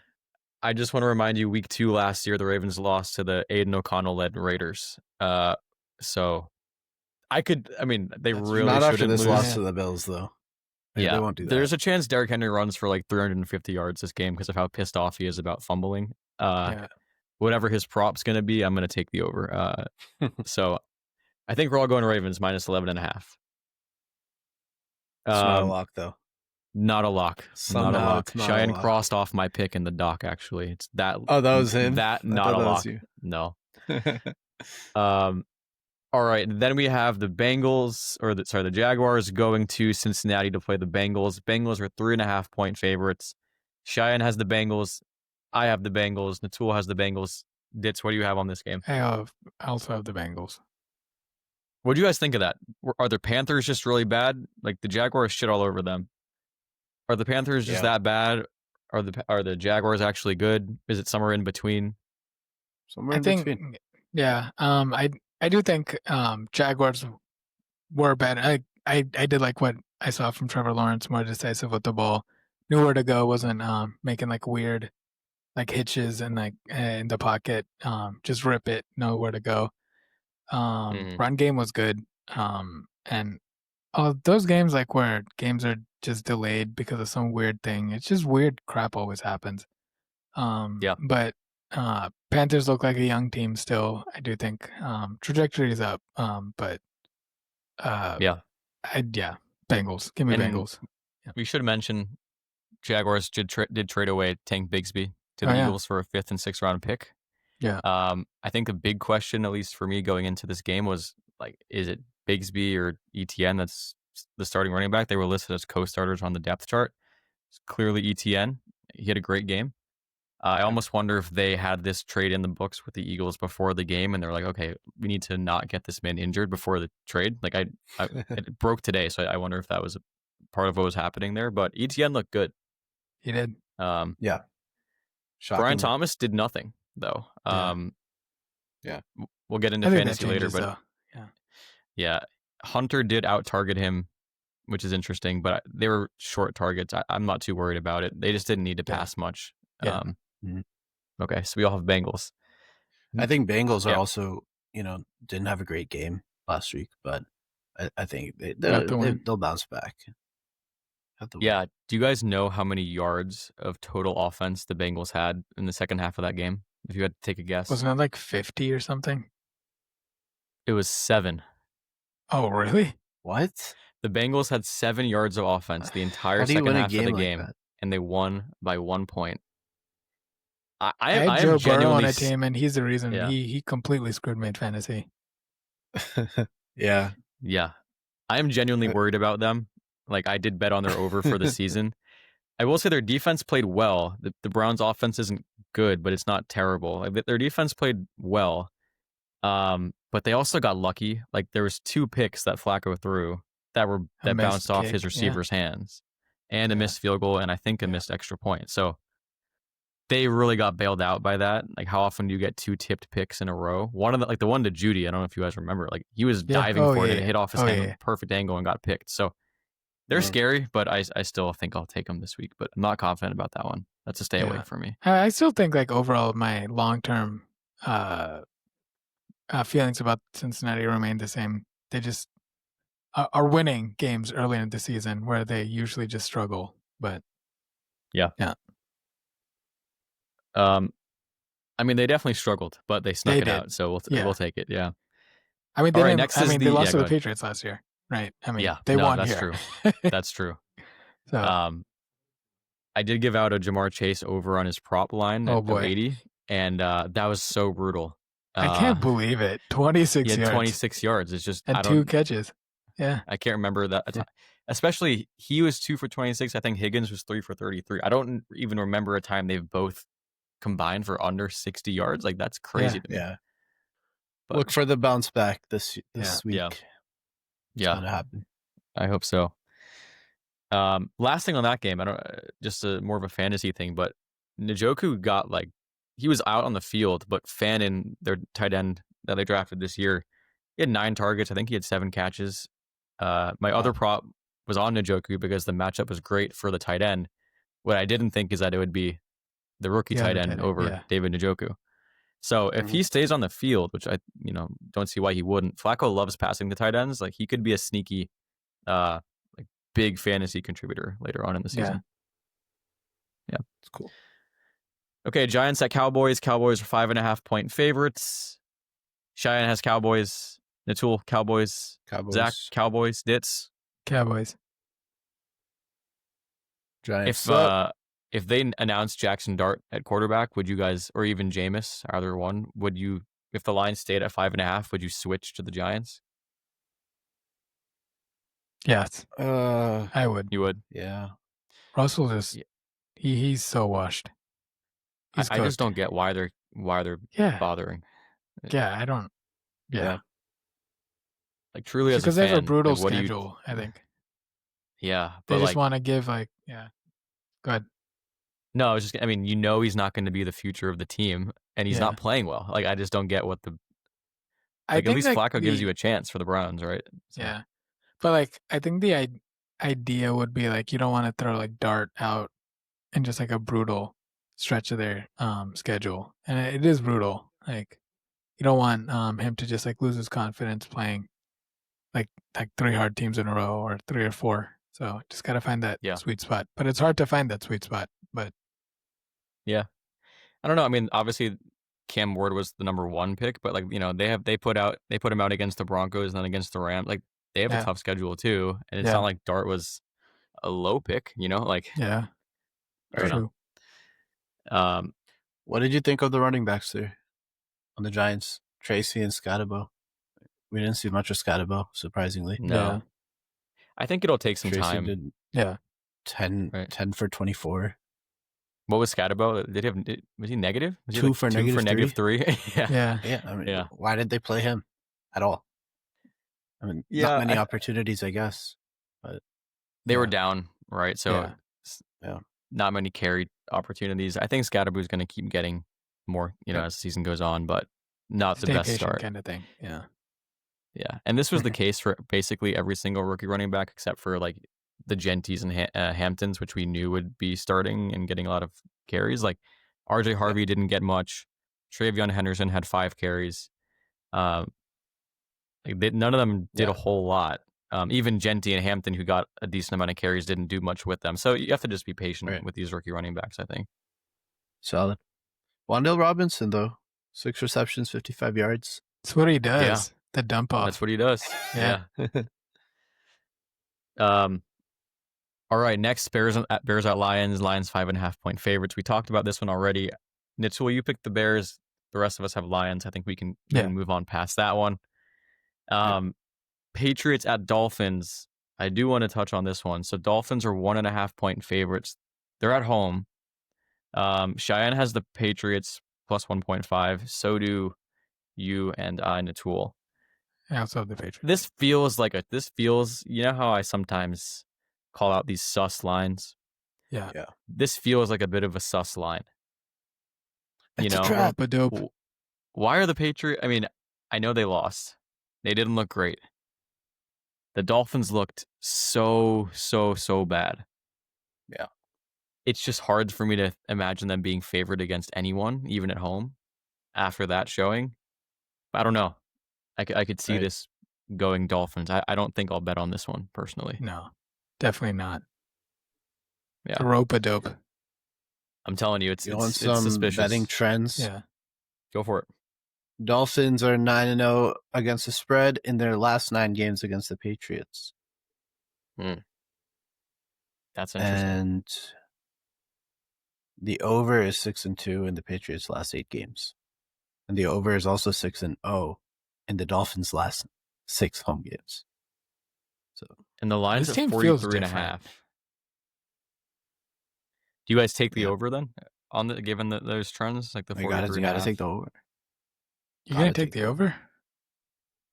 I just want to remind you, week 2 last year, the Ravens lost to the Aiden O'Connell-led Raiders. So they really not after shouldn't this lose. loss to the Bills, though. They won't do that. There's a chance Derrick Henry runs for like 350 yards this game because of how pissed off he is about fumbling. Whatever his prop's going to be, I'm going to take the over. So I think we're all going Ravens minus 11.5. It's not a lock, though. Not a lock. Somehow not a lock. it's not Cheyenne a lock. crossed off my pick in the dock, actually. It's that. Oh, that was him? That, I not thought a that lock. was you. No. All right. Then we have the the Jaguars going to Cincinnati to play the Bengals. Bengals are 3.5 point favorites. Cheyenne has the Bengals. I have the Bengals. Nitul has the Bengals. Ditz, what do you have on this game? I also have the Bengals. What do you guys think of that? Are the Panthers just really bad? Like the Jaguars shit all over them. Are the Panthers just that bad? Are the Jaguars actually good? Is it somewhere in between? Somewhere in between. Yeah. I do think Jaguars were bad. I did like what I saw from Trevor Lawrence, more decisive with the ball. Knew where to go, wasn't making like weird like hitches and like in the pocket. Just rip it, know where to go. Run game was good. And those games like where games are just delayed because of some weird thing. It's just weird crap always happens. But Panthers look like a young team still. I do think trajectory is up. But Bengals. Give me Bengals. Yeah. We should mention Jaguars did trade away Tank Bigsby to the Eagles for a 5th and 6th round pick. Yeah. I think the big question, at least for me going into this game, was like, is it Bigsby or ETN that's the starting running back. They were listed as co-starters on the depth chart. It's clearly ETN. He had a great game. I almost wonder if they had this trade in the books with the Eagles before the game, and they're like, okay, we need to not get this man injured before the trade. Like it broke today, so I wonder if that was a part of what was happening there. But ETN looked good. He did. Yeah. Brian Thomas did nothing though. Yeah. We'll get into fantasy later, but yeah, Hunter did out target him, which is interesting. But they were short targets. I'm not too worried about it. They just didn't need to pass much. Yeah. Okay, so we all have Bengals. I think Bengals are also, didn't have a great game last week, but I think they'll bounce back. Yeah. Do you guys know how many yards of total offense the Bengals had in the second half of that game? If you had to take a guess. Wasn't it like 50 or something? It was 7. Oh, really? What? The Bengals had 7 yards of offense the entire second half of the game, and they won by 1 point. I had Joe Burrow on a team, and he's the reason he completely screwed me in fantasy. Yeah. I am genuinely worried about them. Like, I did bet on their over for the season. I will say their defense played well. The Browns' offense isn't good, but it's not terrible. Like, their defense played well, but they also got lucky. Like, there was 2 picks that Flacco threw that bounced off his receiver's hands, and a missed field goal, and I think a missed extra point. So they really got bailed out by that. Like, how often do you get 2 tipped picks in a row? One of the one to Judy, I don't know if you guys remember. Like, he was diving for it and it hit off his hand with a perfect angle and got picked. So they're scary, but I still think I'll take them this week. But I'm not confident about that one. That's a stay away for me. I still think, like, overall, my long-term feelings about Cincinnati remain the same. They just are winning games early in the season where they usually just struggle. But yeah. I mean, they definitely struggled, but they snuck it out. So we'll take it. Yeah. I mean, they lost to the Patriots last year, right? I mean, they won that's here. True. That's true. So, I did give out a Jamar Chase over on his prop line at 80, and that was so brutal. I can't believe it. 26 yards. 26 yards. It's just and 2 catches. Yeah. I can't remember that. Especially, he was 2 for 26. I think Higgins was 3 for 33. I don't even remember a time they've both combined for under 60 yards. Like, that's crazy to me. Yeah. But look for the bounce back this week. Yeah. It's gonna happen. I hope so. Last thing on that game, I don't just more of a fantasy thing, but Njoku got, like, he was out on the field, but Fannin, their tight end that they drafted this year, he had 9 targets. I think he had 7 catches. My other prop was on Njoku because the matchup was great for the tight end. What I didn't think is that it would be the rookie tight end over David Njoku. So if he stays on the field, which I don't see why he wouldn't. Flacco loves passing the tight ends. Like, he could be a sneaky, like, big fantasy contributor later on in the season. Yeah, it's cool. Okay, Giants at Cowboys. Cowboys are 5.5-point favorites. Shayan has Cowboys. Nitul, Cowboys. Zach, Cowboys. Ditz. Cowboys. Giants. If they announce Jackson Dart at quarterback, would you guys, or even Jameis, either one, would you, if the line stayed at 5.5, would you switch to the Giants? Yes. I would. You would? Yeah. Russell just, he's so washed. I just don't get why they're bothering. Yeah, I don't. Yeah. Like, truly, as a fan, because they have a brutal schedule, I think. Yeah. They just want to give, like, go ahead. No, it's just, I mean, he's not going to be the future of the team, and he's not playing well. Like, I just don't get what at least Flacco gives you a chance for the Browns, right? So. Yeah. But, like, I think the idea would be, like, you don't want to throw, like, Dart out in just, like, a brutal stretch of their schedule. And it is brutal. Like, you don't want him to just, like, lose his confidence playing, like 3 hard teams in a row or 3 or 4. So just got to find that sweet spot. But it's hard to find that sweet spot. But yeah, I don't know. I mean, obviously Cam Ward was the number 1 pick, but, like, they put him out against the Broncos and then against the Rams. Like, they have a tough schedule too, and it's not like Dart was a low pick. Like, yeah, true. What did you think of the running backs there on the Giants? Tracy and Scotabo. We didn't see much of Scotabo, surprisingly. No. I think it'll take some Tracy time. did Yeah. 10 for 24. What was Scatabo? Did he have? Was he negative? Was he Two for negative -3? Yeah. Yeah. I mean, Yeah. why did they play him at all? I mean, Yeah, not many opportunities, I guess. But They were yeah. down, right? So Yeah. Yeah. not many carry opportunities. I think Scatabo is going to keep getting more, Yep. as the season goes on, but not the Stay best patient start. kind of thing. Yeah. Yeah, and this was the case for basically every single rookie running back except for like the Genties and Hamptons, which we knew would be starting and getting a lot of carries. Like RJ Harvey didn't get much. Travion Henderson had 5 carries. None of them did a whole lot. Even Genty and Hampton, who got a decent amount of carries, didn't do much with them. So you have to just be patient with these rookie running backs, I think. Solid. Wan'Dale Robinson, though. 6 receptions, 55 yards. That's what he does. The dump off. That's what he does. Yeah. All right, next Bears at Lions. Lions 5.5 point favorites. We talked about this one already. Nitul, you picked the Bears. The rest of us have Lions. I think we can move on past that one. Patriots at Dolphins. I do want to touch on this one. So Dolphins are 1.5 point favorites. They're at home. Shayan has the Patriots plus 1.5. So do you and I, Nitul. I also have the Patriots. This feels, you know how I sometimes call out these sus lines? Yeah. This feels like a bit of a sus line. It's a trap. Dope. Why are the Patriots? I mean, I know they lost. They didn't look great. The Dolphins looked so bad. Yeah. It's just hard for me to imagine them being favored against anyone, even at home, after that showing. I don't know. I could see this going Dolphins. I don't think I'll bet on this one, personally. No, definitely not. Yeah. Rope-a-dope. I'm telling you, it's some suspicious. betting trends. Yeah. Go for it. Dolphins are 9-0 against the spread in their last 9 games against the Patriots. That's interesting. And the over is 6-2 in the Patriots' last 8 games. And the over is also 6-0 in the Dolphins' last 6 home games. So, and the line's this at team feels 43.5. Do you guys take the over then? Given those trends, like the 43.5? You gotta take the over. You're gonna take the over?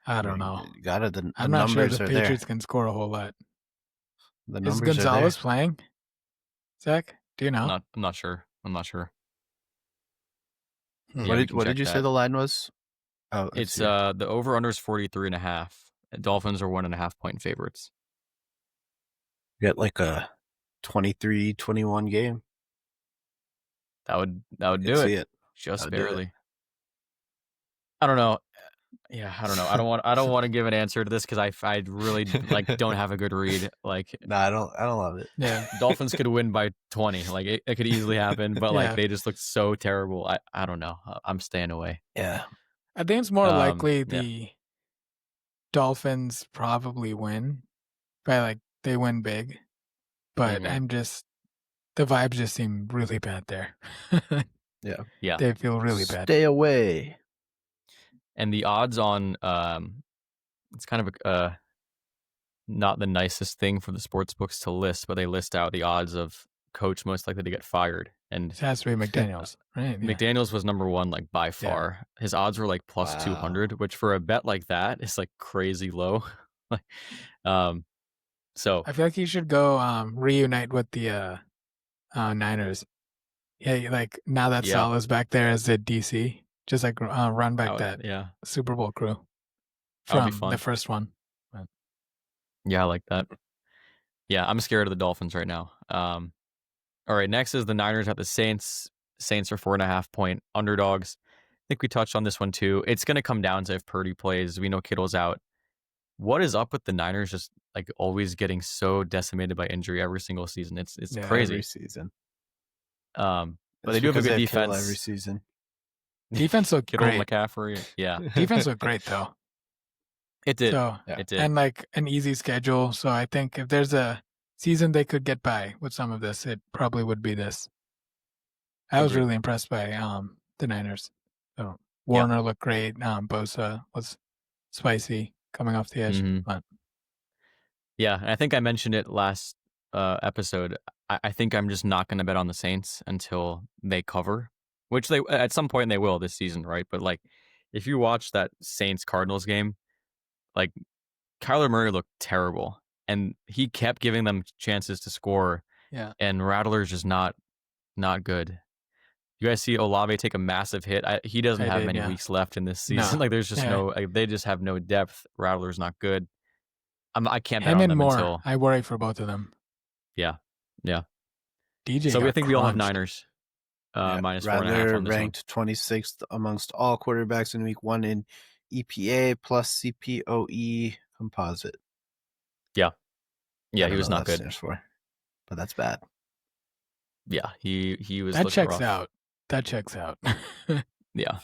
I don't know. You gotta. I'm not sure numbers the are Patriots there. can score a whole lot. The Is numbers Gonzalez are playing? Zach, do you know? I'm not sure. there. Yeah, What did you say the line was? Oh, it's the over under is 43.5. Dolphins are 1.5 point favorites. Get like a 23-21 game. That would do it. Just barely. I don't know. Yeah, I don't know. I don't want to give an answer to this because I really don't have a good read. No, I don't love it. Yeah. Dolphins could win by 20. It could easily happen, but they just look so terrible. I don't know. I'm staying away. Yeah. I think it's more likely the Dolphins probably win by they win big, but the vibes just seem really bad there. Yeah. They feel really bad. Stay away. And the odds on it's kind of not the nicest thing for the sports books to list, but they list out the odds of coach most likely to get fired. And it has to be McDaniels, right? Yeah. McDaniels was number 1 by far. His odds were plus 200, which for a bet like that is crazy low. So I feel like he should go reunite with the Niners. Yeah, now that Salah's back there as the DC, just run back that Super Bowl crew from the first one. But... Yeah, I like that. Yeah, I'm scared of the Dolphins right now. All right, next is the Niners at the Saints. Saints are 4.5 point underdogs. I think we touched on this one too. It's going to come down to if Purdy plays. We know Kittle's out. What is up with the Niners just always getting so decimated by injury every single season? It's crazy. Every season. But they do have a good defense. Every season. Defense looked Kittle, great. McCaffrey. Yeah. Defense looked great though. It did. So, It did. And an easy schedule. So I think if there's a season they could get by with some of this, it probably would be this. I was really impressed by the Niners. So Warner looked great. Bosa was spicy coming off the edge. Mm-hmm. But... Yeah, I think I mentioned it last episode. I think I'm just not going to bet on the Saints until they cover, which they at some point they will this season, right? But like, if you watch that Saints Cardinals game, like Kyler Murray looked terrible, and he kept giving them chances to score, Yeah. and Rattler's just not good. You guys see Olave take a massive hit. He doesn't I have did, many yeah. weeks left in this season. No. Like there's just Yeah. no. Like, they just have no depth. Rattler's not good. I can't bet Him on and them Moore. until I worry for both of them. yeah. DJ So got I think we all have crunched. Niners Yeah, minus 4.5 Rattler on this one. ranked 26th amongst all quarterbacks in week 1 in EPA plus CPOE composite. Yeah, I he don't was know not what that good. stands for, but that's bad. Yeah, he was. That looking checks rough. out. That checks out. Yeah.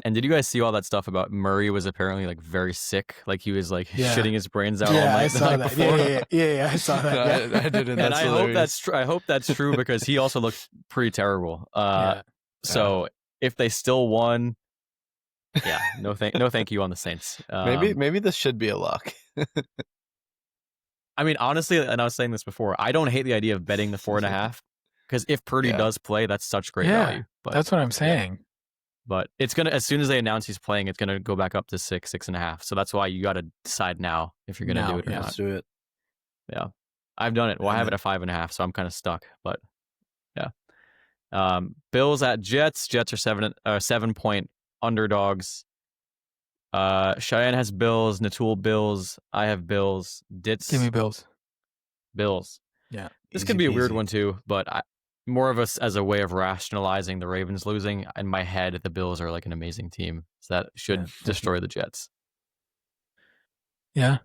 And did you guys see all that stuff about Murray was apparently like very sick? Like he was like Yeah. shitting his brains out all Yeah, night I the saw night that. before. Yeah, I saw that. No, Yeah. I didn't. And That's I hope hilarious. that's true. I hope that's true because he also looked pretty terrible. Yeah. So if they still won, yeah, no thank you on the Saints. Maybe this should be a lock. I mean, honestly, and I was saying this before, I don't hate the idea of betting the 4.5 because if Purdy Yeah. does play, that's such great Yeah, value. But That's what I'm saying. But it's gonna, as soon as they announce he's playing, it's gonna go back up to 6.5. So that's why you got to decide now if you're gonna Now, do it or yeah. not. Let's do it. Yeah, I've done it. Well, I And have it at 5.5, so I'm kind of stuck. But yeah, Bills at Jets. Jets are 7-point underdogs. Cheyenne has Bills. Natul Bills. I have Bills. Ditz Give me Bills. Bills. Yeah. This Easy could be a weird peasy. one too, but more of us as a way of rationalizing the Ravens losing. In my head, the Bills are like an amazing team, so that should Yeah. destroy the Jets. Yeah.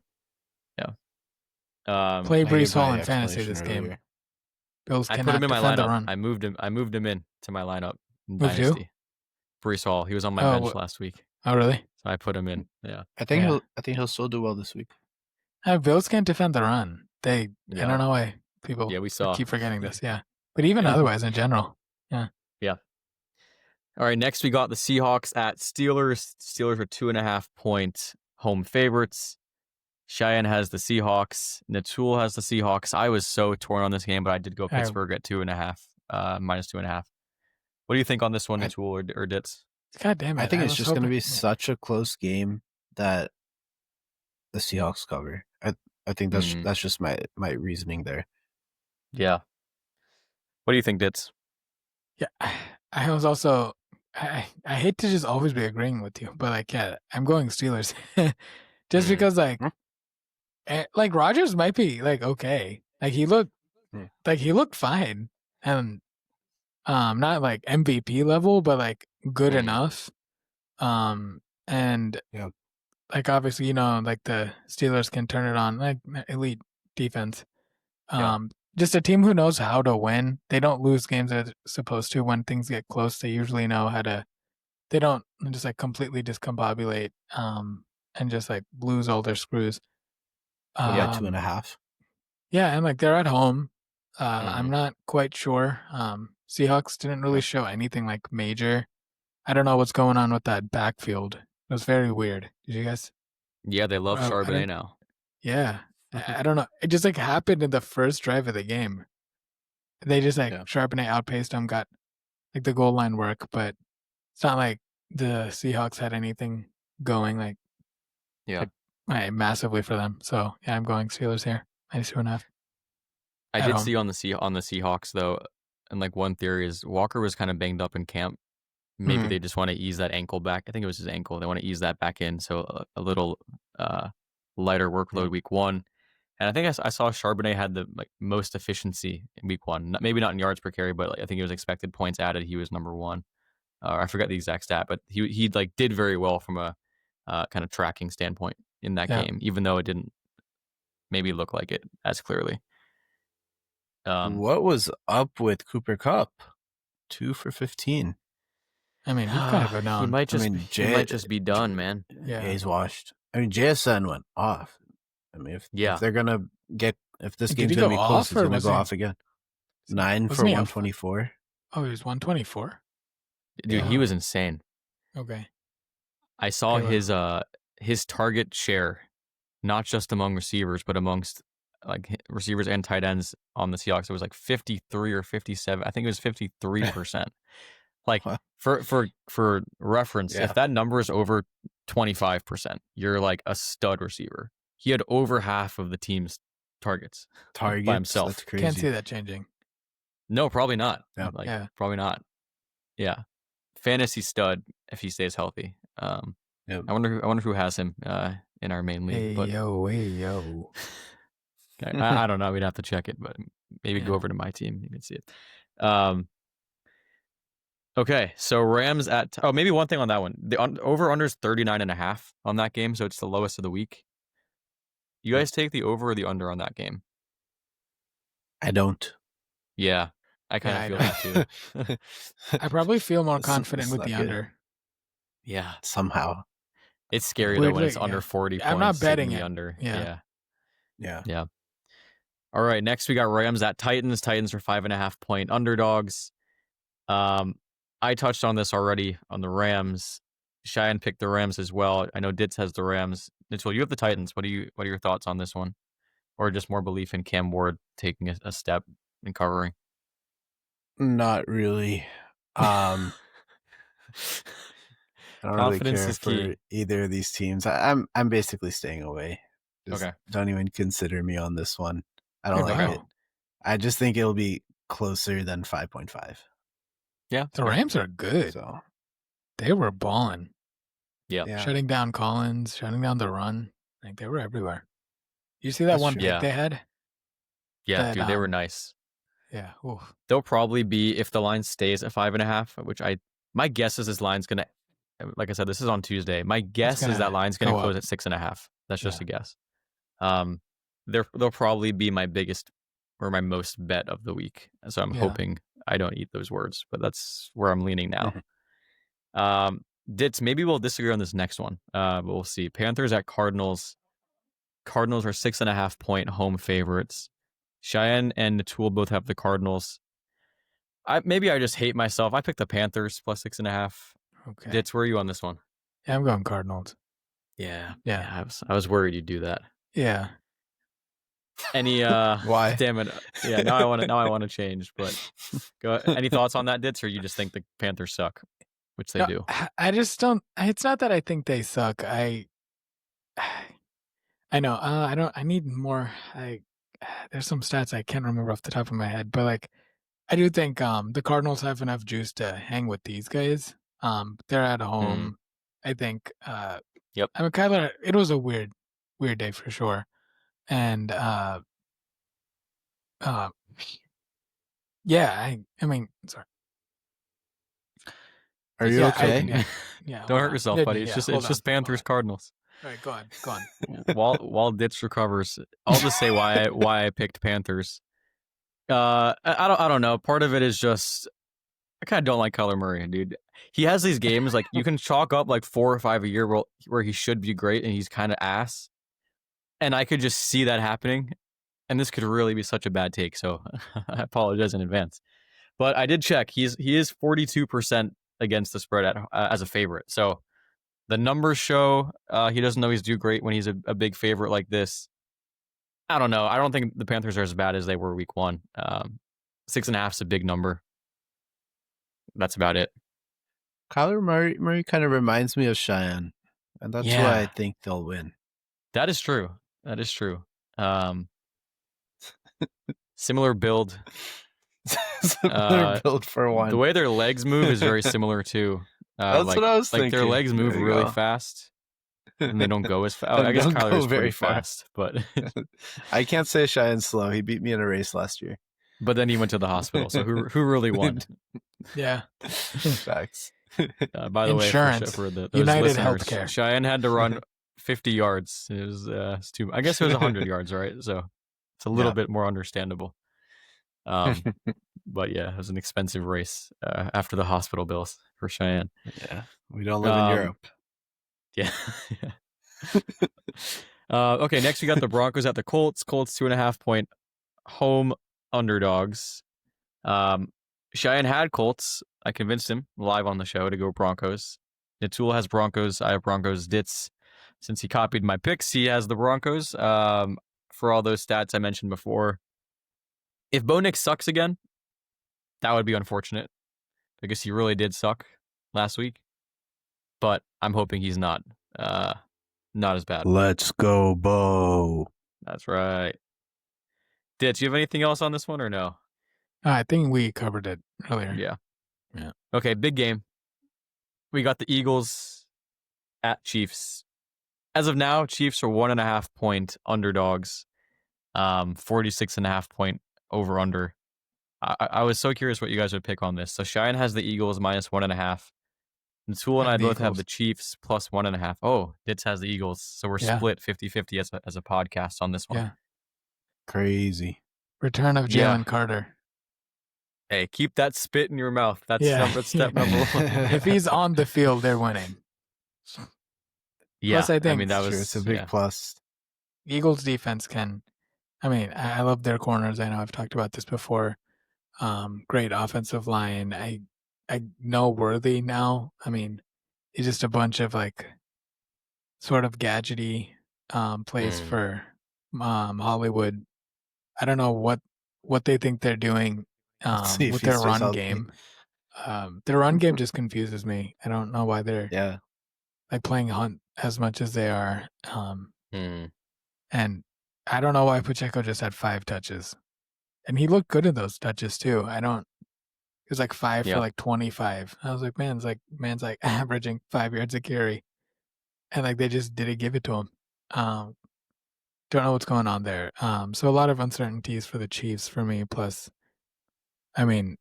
Play I Brees gave my Hall in fantasy explanation this game. earlier. Bills I cannot put him in my defend the lineup. run. I moved him in to my lineup in Moved who? Dynasty. Brees Hall. He was on my Oh, bench last week, Oh, really? so I put him in. Yeah, I think Yeah. he'll still do well this week. Bills can't defend the run. I Yeah. don't know why people Yeah, we saw. keep forgetting this. Yeah. But even otherwise in general. All right, next we got the Seahawks at Steelers. Steelers are 2.5-point home favorites. Cheyenne has the Seahawks. Natul has the Seahawks. I was so torn on this game, but I did go Pittsburgh at 2.5, minus 2.5. What do you think on this one, Natul or Ditz? God damn it. I think it's was just going to hoping- be such a close game that the Seahawks cover. I think that's just my reasoning there. Yeah. What do you think, Ditz? Yeah. I was also I hate to just always be agreeing with you, but like yeah, I'm going Steelers. Just because like Rodgers might be like okay. Like he looked fine. And not like MVP level, but like good enough. And Yeah. like obviously, like the Steelers can turn it on, like elite defense. Just a team who knows how to win. They don't lose games as they're supposed to when things get close. They usually know how to. They don't just like completely discombobulate and just like lose all their screws. Yeah, 2.5. Yeah, and like they're at home. I'm not quite sure. Seahawks didn't really show anything like major. I don't know what's going on with that backfield. It was very weird. Did you guys? Yeah, they love I Charbonnet didn't- now. Yeah. I don't know. It just like happened in the first drive of the game. They just like Charbonnet outpaced them, got like the goal line work, but it's not like the Seahawks had anything going like massively for them. So yeah, I'm going Steelers here. -2.5. I At did home. see on the Seahawks though, and like one theory is Walker was kind of banged up in camp. Maybe they just want to ease that ankle back. I think it was his ankle. They want to ease that back in, so a little lighter workload week 1. And I think I saw Charbonnet had the most efficiency in week 1. Maybe not in yards per carry, but I think it was expected points added. He was number 1. I forget the exact stat, but he like did very well from a kind of tracking standpoint in that game, even though it didn't maybe look like it as clearly. What was up with Cooper Kupp? 2 for 15. I mean, he's kind of a known. He might just be done, man. Yeah, he's washed. I mean, JSN went off. I mean, if they're gonna if this Did game's he gonna go be close, off, it's or gonna was go he- off again. 9 for Wasn't he up? 124. Oh, he was 124. Dude, he was insane. Okay. I saw Okay, his target share not just among receivers, but amongst like receivers and tight ends on the Seahawks. It was like 53 or 57. I think it was 53%. Like for reference, if that number is over 25%, you're like a stud receiver. He had over half of the team's targets by himself. That's crazy. Can't see that changing. No, probably not. Yeah. Like probably not. Yeah. Fantasy stud if he stays healthy. I wonder who has him in our main league. Hey yo. I don't know. We'd have to check it, but maybe go over to my team. You can see it. Okay, so Rams at maybe one thing on that one. The over under is 39.5 on that game, so it's the lowest of the week. You guys take the over or the under on that game? I don't. Yeah, I kind of feel that too. I probably feel more confident with the under. Yeah, somehow. It's scary though when it's under 40 points. I'm not betting the it. under. Yeah. All right, next we got Rams at Titans. Titans are 5.5 point underdogs. I touched on this already on the Rams. Shayan picked the Rams as well. I know Ditz has the Rams. Nitul, you have the Titans. What are your thoughts on this one? Or just more belief in Cam Ward taking a step and covering? Not really. I don't Confidence really is care key. for either of these teams. I'm basically staying away. Just don't even consider me on this one. I don't like it. I just think it'll be closer than 5.5. Yeah. The Rams are good. So they were balling. Yeah. Shutting down Collins, shutting down the run. Like they were everywhere. You see that one pick they had? Yeah, dude, they were nice. Yeah. Oof. They'll probably be, if the line stays at 5.5, which my guess is this line's gonna, like I said, this is on Tuesday. My guess is that line's gonna close at 6.5. That's just a guess. They'll probably be my biggest or my most bet of the week. So I'm hoping I don't eat those words, but that's where I'm leaning now. Ditz, maybe we'll disagree on this next one, but we'll see. Panthers at Cardinals. Cardinals are 6.5 point home favorites. Shayan and Nitul both have the Cardinals. Maybe I just hate myself. I picked the Panthers plus 6.5. Okay. Ditz, where are you on this one? Yeah, I'm going Cardinals. Yeah. I was worried you'd do that. Yeah. Any why? Damn it. Yeah, now I want to change, but any thoughts on that, Ditz, or you just think the Panthers suck, which they do? I just don't. It's not that I think they suck. I know. I need more. There's some stats I can't remember off the top of my head, but like I do think the Cardinals have enough juice to hang with these guys. They're at home. I think. Yep. I mean, Kyler. It was a weird day for sure, and yeah. I mean, sorry. Are you okay? Yeah. Don't hurt yourself, buddy. It's just Panthers Cardinals. All right, go on. While Ditz recovers, I'll just say why I picked Panthers. I don't know. Part of it is just I kind of don't like Kyler Murray, dude. He has these games like you can chalk up like 4 or 5 a year where he should be great and he's kind of ass, and I could just see that happening. And this could really be such a bad take, so I apologize in advance. But I did check. He is 42% against the spread as a favorite. So the numbers show he doesn't always do great when he's a big favorite like this. I don't know. I don't think the Panthers are as bad as they were week 1. 6.5 is a big number. That's about it. Kyler Murray kind of reminds me of Shayan, and that's why I think they'll win. That is true. Similar build. Similar build for one. The way their legs move is very similar too. That's what I was thinking. Like their legs move really fast, and they don't go as fast. I guess Kyler is very fast, but I can't say Shayan's slow. He beat me in a race last year. But then he went to the hospital. So who really won? Yeah. Facts. By the Insurance. way, for those United listeners, Healthcare. Cheyenne had to run 50 yards. It was too. I guess it was 100 yards, right? So it's a little bit more understandable. But yeah, it was an expensive race after the hospital bills for Cheyenne. Yeah, we don't live in Europe. Yeah. Okay, next we got the Broncos at the Colts. Colts 2.5 point home underdogs. Cheyenne had Colts. I convinced him live on the show to go Broncos. Nitul has Broncos. I have Broncos. Ditz since he copied my picks, he has the Broncos. For all those stats I mentioned before. If Bo Nix sucks again, that would be unfortunate because he really did suck last week. But I'm hoping he's not as bad. Let's go, Bo. That's right. Ditch, you have anything else on this one or no? I think we covered it earlier. Yeah. Okay, big game. We got the Eagles at Chiefs. As of now, Chiefs are 1.5 point underdogs. 46.5 point over under. I was so curious what you guys would pick on this. So Shayan has the Eagles -1.5. Nitul and I both have the Chiefs +1.5. Oh, Ditz has the Eagles. So we're split 50-50 as a podcast on this one. Yeah. Crazy. Return of Jalen Carter. Hey, keep that spit in your mouth. That's step number one. If he's on the field, they're winning. Yeah, Plus, I think that was true. It's a big plus. Eagles defense can. I love their corners. I know I've talked about this before. Great offensive line. I know Worthy now. It's just a bunch of like sort of gadgety plays for Hollywood. I don't know what they think they're doing with their run game. Their run game just confuses me. I don't know why they're like playing Hunt as much as they are. And I don't know why Pacheco just had 5 touches. And he looked good in those touches too. It was like 5 for like 25. I was like, man's like averaging 5 yards a carry. And like they just didn't give it to him. Don't know what's going on there. So a lot of uncertainties for the Chiefs for me. Plus, you're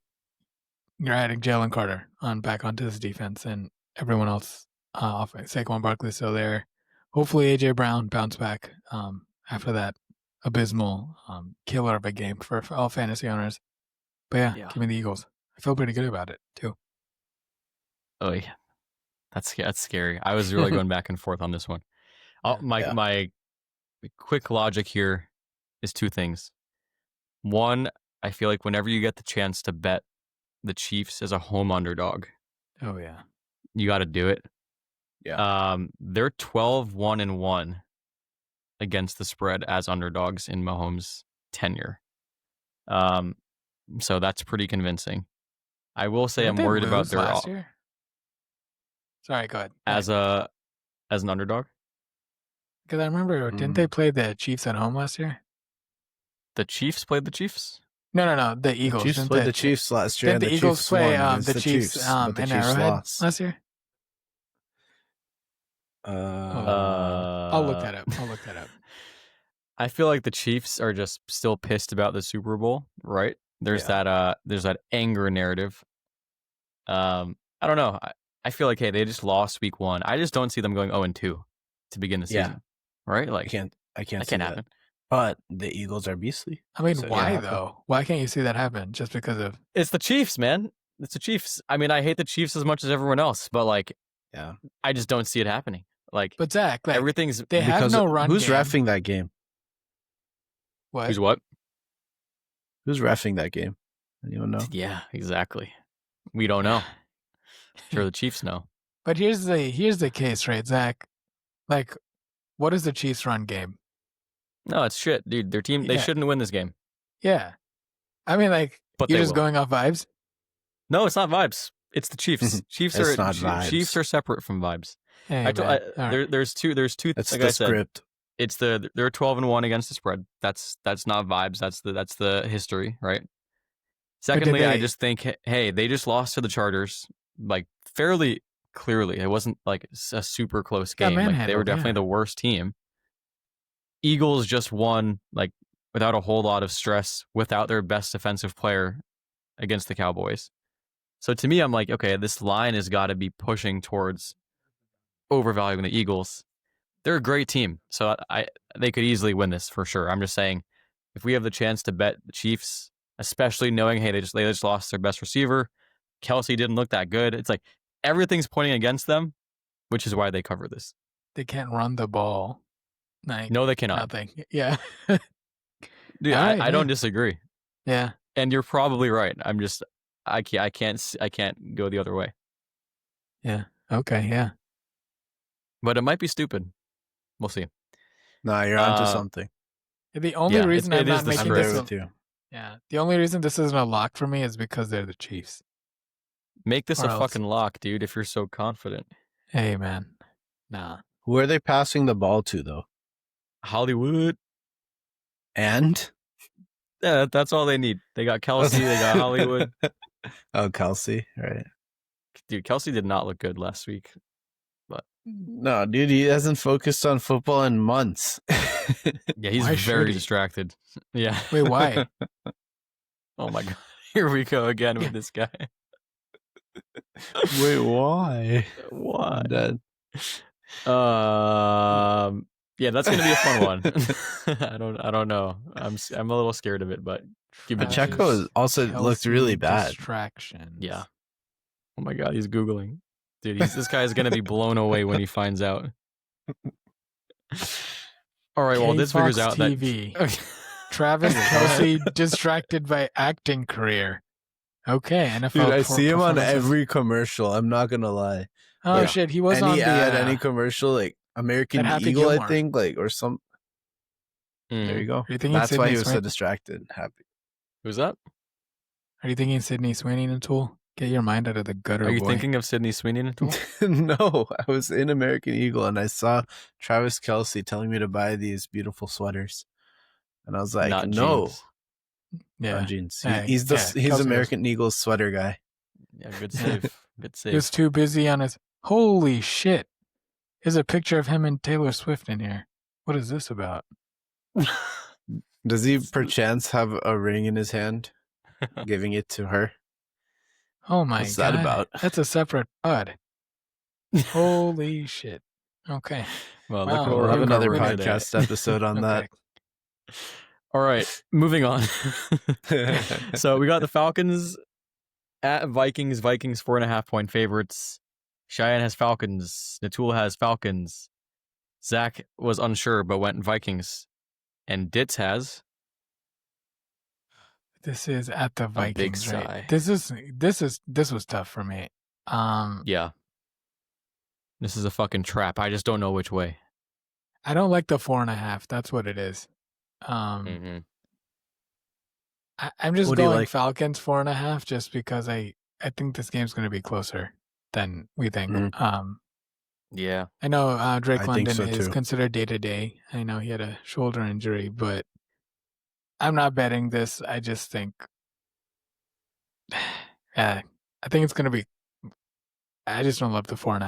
adding Jalen Carter back onto this defense and everyone else off. Saquon Barkley still there. Hopefully AJ Brown bounce back after that abysmal killer of a game for all fantasy owners. But give me the Eagles. I feel pretty good about it too. Oh yeah, that's scary. I was really going back and forth on this one. My quick logic here is 2 things. One, I feel like whenever you get the chance to bet the Chiefs as a home underdog, you got to do it. They're 12-1-1 against the spread as underdogs in Mahomes' tenure. So that's pretty convincing. I will say I'm worried about their last year. Sorry, go ahead. As an underdog? Because I remember, didn't they play the Chiefs at home last year? The Chiefs played the Chiefs? No, the Eagles. The Chiefs played the Chiefs last year. Didn't the Eagles play the Chiefs in Arrowhead last year? I'll look that up. I feel like the Chiefs are just still pissed about the Super Bowl, right? There's that anger narrative. I don't know. I feel like, hey, they just lost week 1. I just don't see them going 0-2 to begin the season, right? Like I can't see that happen. But the Eagles are beastly. Why though? Why can't you see that happen? Just because of it's the Chiefs, man. It's the Chiefs. I hate the Chiefs as much as everyone else, but like, I just don't see it happening. Like, but Zach, like, everything's they have no run. Who's game. reffing that game? What? Who's what? Who's reffing that game? Anyone know? Yeah, exactly. We don't know. Sure, the Chiefs know. But here's the case, right, Zach? Like, what is the Chiefs' run game? No, it's shit, dude. Their team, they shouldn't win this game. Yeah. But you're just going off vibes? No, it's not vibes. It's the Chiefs. Chiefs are separate from vibes. Hey, there's two. That's like the I said, script. It's they're 12-1 against the spread. That's not vibes. That's the history, right? Secondly, I just think, hey, they just lost to the Chargers, like fairly clearly. It wasn't like a super close game. Like, they were definitely the worst team. Eagles just won like without a whole lot of stress, without their best defensive player against the Cowboys. So to me, I'm like, okay, this line has got to be pushing towards overvaluing the Eagles. They're a great team, so they could easily win this for sure. I'm just saying, if we have the chance to bet the Chiefs, especially knowing, hey, they just lost their best receiver, Kelsey didn't look that good. It's like everything's pointing against them, which is why they cover this. They can't run the ball. No, they cannot. Nothing. Yeah. Dude, I don't disagree. Yeah. And you're probably right. I'm just I can't go the other way. Yeah. Okay. Yeah. But it might be stupid. We'll see. Nah, you're onto Uh, something. The only Yeah, reason it I'm is not the making I'm spread. there this with you. the only reason this isn't a lock for me is because they're the Chiefs. Make this Or a else. fucking lock, dude, if you're so confident. Hey man. Nah. Who are they passing the ball to, though? Hollywood. And? Yeah, that's all they need. They got Kelsey, they got Hollywood. Oh, Kelsey, right. Dude, Kelsey did not look good last week. No, dude, he hasn't focused on football in months. Yeah, he's Why should very he? distracted. Yeah. Wait, why? Oh my god. Here we go again with this guy. Wait, why? Why? I'm dead. Yeah, that's gonna be a fun one. I don't know. I'm a little scared of it, but give me the Pacheco chance. is also looked Kelsey really bad. Distractions. Yeah. Oh my god, he's googling. Dude, this guy is gonna be blown away when he finds out. All right, well, this figures out TV. that Travis Kelsey distracted by acting career. Okay, NFL. Dude, I see him on performance- every commercial. I'm not gonna lie. Oh Yeah. shit, he was Any on the ad, any commercial, like American that Happy Eagle, I Gilmore. think, like, or some. There you go. Are you thinking That's why Sydney he was so Sweeney? distracted. Happy. Who's that? Are you thinking Sydney Sweeney and Tool? Get your mind out of the gutter, Are you boy. thinking of Sydney Sweeney and Tool? No, I was in American Eagle and I saw Travis Kelsey telling me to buy these beautiful sweaters, and I was like, Not no, jeans. Yeah, not jeans. Yeah, He's yeah, he's Kelsey American Eagle sweater guy. Yeah, good save. Good he was save. too busy on his. Holy shit! There's a picture of him and Taylor Swift in here. What is this about? Does he perchance have a ring in his hand, giving it to her? Oh my What's god! that about? That's a separate pod. Holy shit! Okay. Well, Wow. look what We'll we're have another uncovering today. podcast episode on Okay. All right, moving on. that. So we got the Falcons at Vikings. Vikings 4.5-point favorites. Cheyenne has Falcons. Nitul has Falcons. Zach was unsure but went Vikings. And Ditz has This is at the a big Vikings, sigh. right? This was tough for me. Yeah. This is a fucking trap. I just don't know which way. I don't like the 4.5. That's what it is. Mm-hmm. I'm just What do you going like? Falcons 4.5 just because I think this game's going to be closer than we think. Mm. Yeah. I know Drake I think London so, is too. considered day to day. I know he had a shoulder injury, but I'm not betting this. I just think, I think it's going to be. I just don't love the 4.5.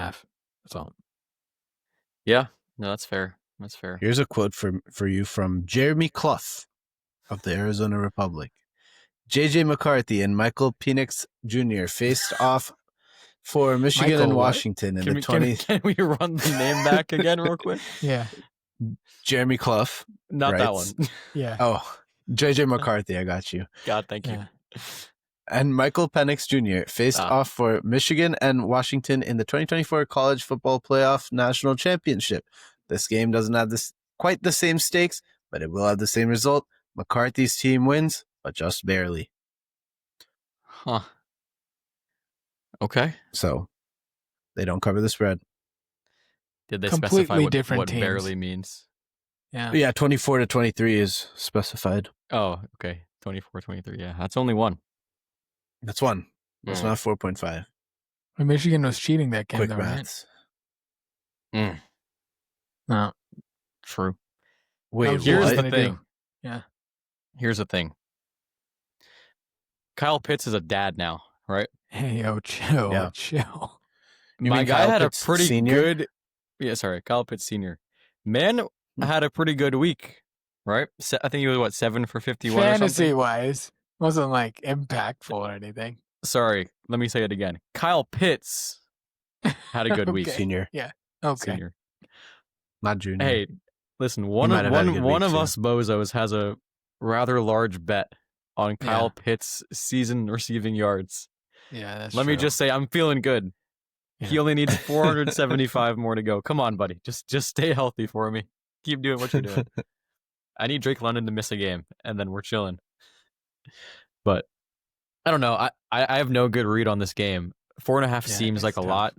That's all. Yeah. No, that's fair. That's fair. Here's a quote for you from Jeremy Clough of the Arizona Republic. J.J. McCarthy and Michael Penix Jr. faced off for Michigan Michael and what? Washington in Can the we, 20. can we run the name back again real quick? Yeah, Jeremy Clough. Not that Right. one. yeah, Oh, J.J. McCarthy, I got you. God, thank you. yeah. And Michael Penix Jr. faced off for Michigan and Washington in the 2024 College Football Playoff National Championship. This game doesn't have quite the same stakes, but it will have the same result. McCarthy's team wins, but just barely. Huh. Okay. So they don't cover the spread. Did they Completely specify different what teams. barely means? Yeah. Yeah, 24-23 is specified. Oh, okay. 24-23. Yeah, that's only one. That's one. That's Mm. not 4.5. Well, Michigan was cheating that game, Quick though, right? maths. No. True. Wait, here's what? the gonna thing. do? Yeah. Here's the thing. Kyle Pitts is a dad now, right? Hey, yo, chill, Yeah. chill. You My mean guy Kyle had Pitts a pretty Senior? good. Yeah, sorry, Kyle Pitts Senior. Man had a pretty good week, right? I think he was what 7 for 51 or Fantasy something. wise, wasn't like impactful or anything. Sorry, let me say it again. Kyle Pitts had a good week. Okay. Senior, Okay. Senior. not junior. Hey, listen, one might have had a of good one week, of too. us bozos has a rather large bet on Kyle Pitts' season receiving yards. Yeah, that's Let me true. just say, I'm feeling good. He Yeah. only needs 475 more to go. Come on, buddy. Just stay healthy for me. Keep doing what you're doing. I need Drake London to miss a game, and then we're chilling. But I don't know. I have no good read on this game. 4.5 seems like it's a tough. lot,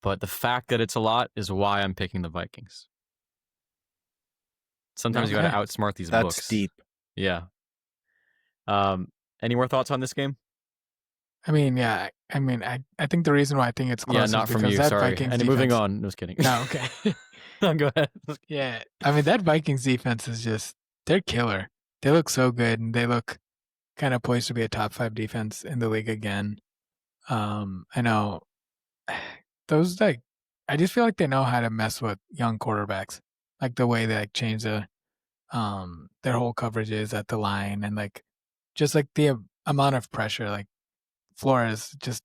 but the fact that it's a lot is why I'm picking the Vikings. Sometimes you got to outsmart these That's books. deep. Yeah. Any more thoughts on this game? I mean, yeah. I mean, I think the reason why I think it's close Yeah, is not from because you. that Sorry. Vikings And defense. moving on. No, just kidding. No, okay. No, go ahead. Yeah, I mean that Vikings defense is they're killer. They look so good, and they look kind of poised to be a top 5 defense in the league again. I know those I just feel like they know how to mess with young quarterbacks, like the way they change their whole coverages at the line, and just the amount of pressure. Like Flores, just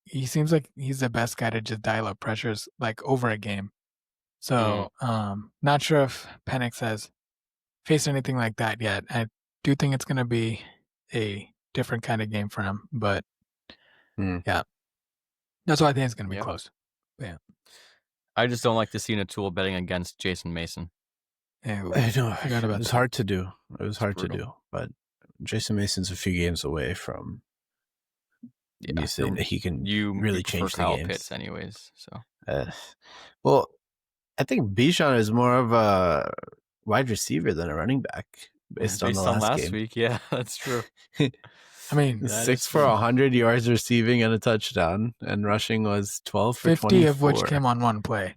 he seems like he's the best guy to just dial up pressures over a game. So, not sure if Penix has faced anything like that yet. I do think it's going to be a different kind of game for him, but yeah, that's why I think it's going to be close. But yeah, I just don't like to see Nitul betting against Jason Mason. Yeah, I know. Forgot about It was that. hard to do. It was hard to brutal. do, but Jason Mason's a few games away from you saying that he can really you prefer change the Kyle games. Pitts anyways. So Well, I think Bijan is more of a wide receiver than a running back based on the last game. Week. Yeah, that's true. I mean, 6 for 100 yards receiving and a touchdown, and rushing was 12 for 50 24. of which came on one play.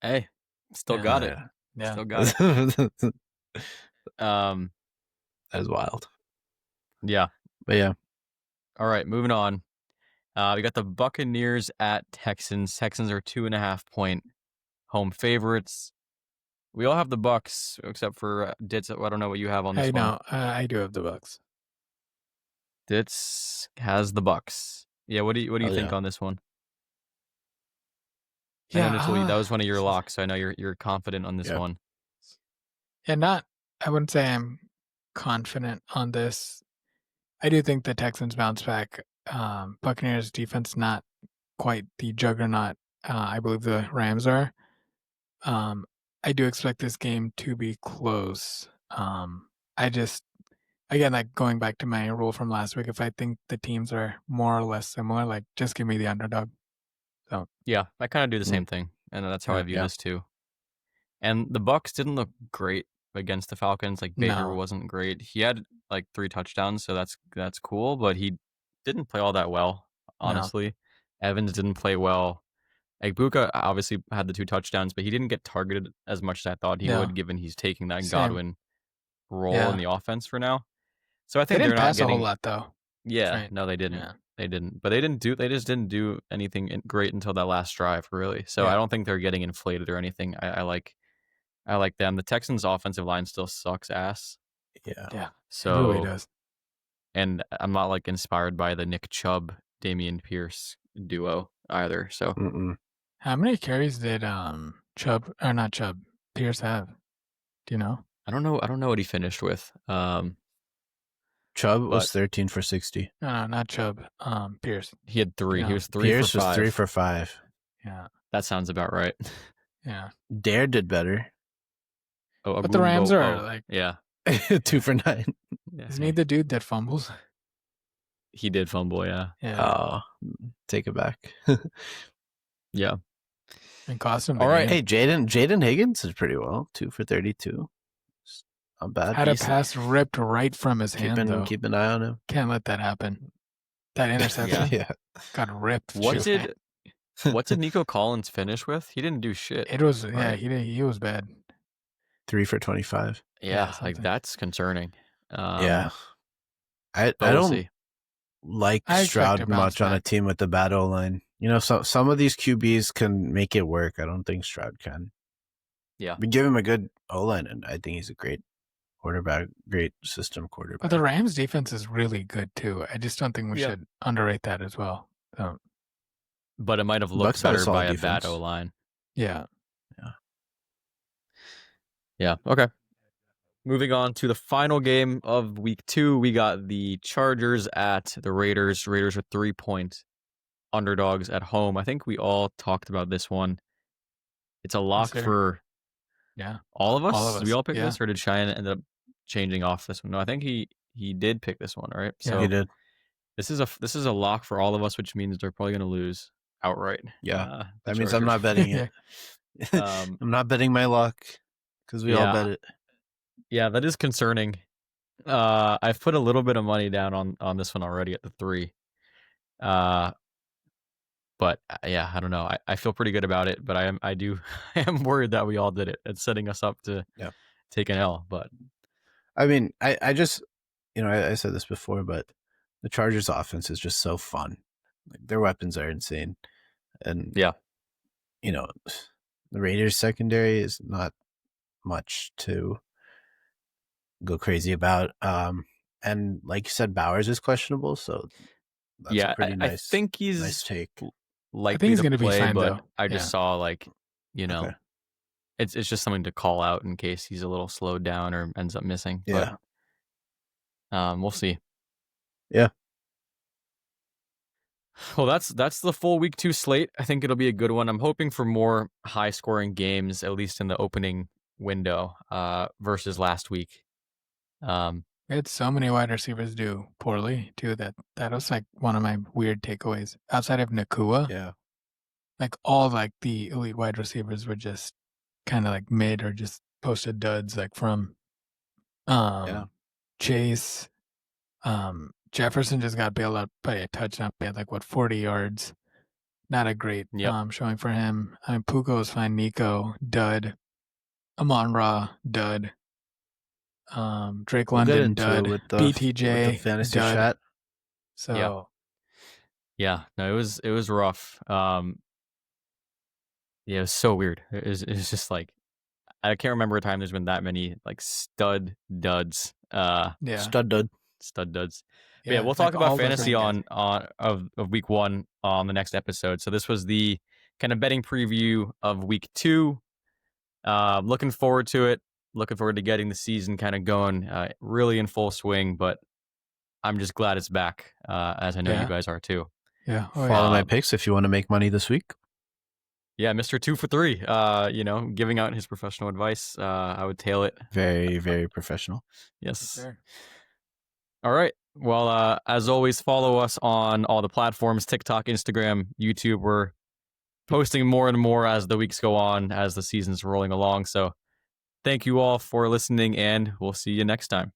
Hey, still got it. Yeah. Still got it. That is wild. Yeah. But yeah. All right, moving on. We got the Buccaneers at Texans. Texans are 2.5-point home favorites. We all have the Bucks except for Ditz. I don't know what you have on this one. I know. I do have the Bucks. Ditz has the Bucks. Yeah. What do you think on this one? Yeah, I know Nitul, that was one of your locks, so I know you're confident on this one. Yeah, I wouldn't say I'm confident on this. I do think the Texans bounce back. Buccaneers defense not quite the juggernaut I believe the Rams are. I do expect this game to be close. I just, again, going back to my rule from last week, if I think the teams are more or less similar, just give me the underdog. So yeah, I kind of do the same thing, and that's how I view this too. And the Bucks didn't look great against the Falcons. Baker wasn't great. He had 3 touchdowns, so that's cool, but he didn't play all that well, honestly. No. Evans didn't play well. Egbuka obviously had the 2 touchdowns, but he didn't get targeted as much as I thought he would, given he's taking that Godwin role in the offense for now. So I think they didn't they're not pass getting a whole lot though. Yeah, right. No, they didn't. Yeah. They didn't. But they just didn't do anything great until that last drive, really. So I don't think they're getting inflated or anything. I like them. The Texans' offensive line still sucks ass. Yeah. So it really does. And I'm not inspired by the Nick Chubb, Dameon Pierce duo either. So how many carries did Pierce have? Do you know? I don't know what he finished with. Chubb was 13 for 60. No, not Chubb. Pierce. He had 3. He was 3 Pierce for 5. was 3 for 5. Yeah. That sounds about right. Yeah. Dare did better. Oh, but the Rams are yeah. 2 for 9. Yeah, isn't he the dude that fumbles? He did fumble, yeah. Oh, take it back. Yeah. And cost him. All right. Hey, Jaden Higgins did pretty well. 2 for 32. Not bad. Had a pass ripped right from his hand, though. Keep an eye on him. Can't let that happen. That interception got ripped. What did Nico Collins finish with? He didn't do shit. It was he was bad. 3 for 25. Yeah, that's concerning. I don't like Stroud much on a team with the bad O-line. Some of these QBs can make it work. I don't think Stroud can. Yeah. We give him a good O-line, and I think he's a great quarterback, great system quarterback. But the Rams defense is really good too. I just don't think we should underrate that as well. So. But it might have looked better by a bad O-line. Yeah. Yeah. Okay. Moving on to the final game of week 2, we got the Chargers at the Raiders. Raiders are 3-point underdogs at home. I think we all talked about this one. It's a lock for all of us. All of us. Did we all pick this, or did Shayan end up changing off this one? No, I think he did pick this one, right? So he did. This is a lock for all of us, which means they're probably going to lose outright. Yeah, that means I'm not betting it. I'm not betting my luck because we all bet it. Yeah, that is concerning. I've put a little bit of money down on this one already at the 3. But yeah, I don't know. I feel pretty good about it, but I am worried that we all did it. It's setting us up to take an L. But I mean, I just, I said this before, but the Chargers offense is just so fun. Like, their weapons are insane. And yeah, the Raiders secondary is not much to go crazy about. And like you said, Bowers is questionable, so that's a pretty I nice think he's nice take. likely he's to gonna be play, fine, but though. I just saw like, Okay. it's just something to call out in case he's a little slowed down or ends up missing. Yeah. But we'll see. Yeah. Well, that's the full week 2 slate. I think it'll be a good one. I'm hoping for more high scoring games, at least in the opening window, versus last week. We had so many wide receivers do poorly too. That was like one of my weird takeaways. Outside of Nakua, Yeah. like all like the elite wide receivers were just kind of like mid or just posted duds, like from Chase. Jefferson just got bailed out by a touchdown. He had like 40 yards. Not a great showing for him. I mean, Puka was fine. Nico, dud. Amon-Ra, dud. Drake We'll London, get into dud. it with the BTJ, fantasy dud. chat. So yeah, no, it was rough. Yeah, it was so weird. It was just like, I can't remember a time there's been that many like stud duds. Stud dud. Stud duds. But yeah, we'll talk about fantasy of week 1 on the next episode. So this was the kind of betting preview of week 2. Looking forward to it. Looking forward to getting the season kind of going, really in full swing. But I'm just glad it's back, as I know you guys are too. Yeah. Follow my picks if you want to make money this week. Yeah, Mr. 2 for 3. Giving out his professional advice. I would tail it. Very, very professional. Yes. Sure. All right. Well, as always, follow us on all the platforms: TikTok, Instagram, YouTube. We're posting more and more as the weeks go on, as the season's rolling along. So thank you all for listening, and we'll see you next time.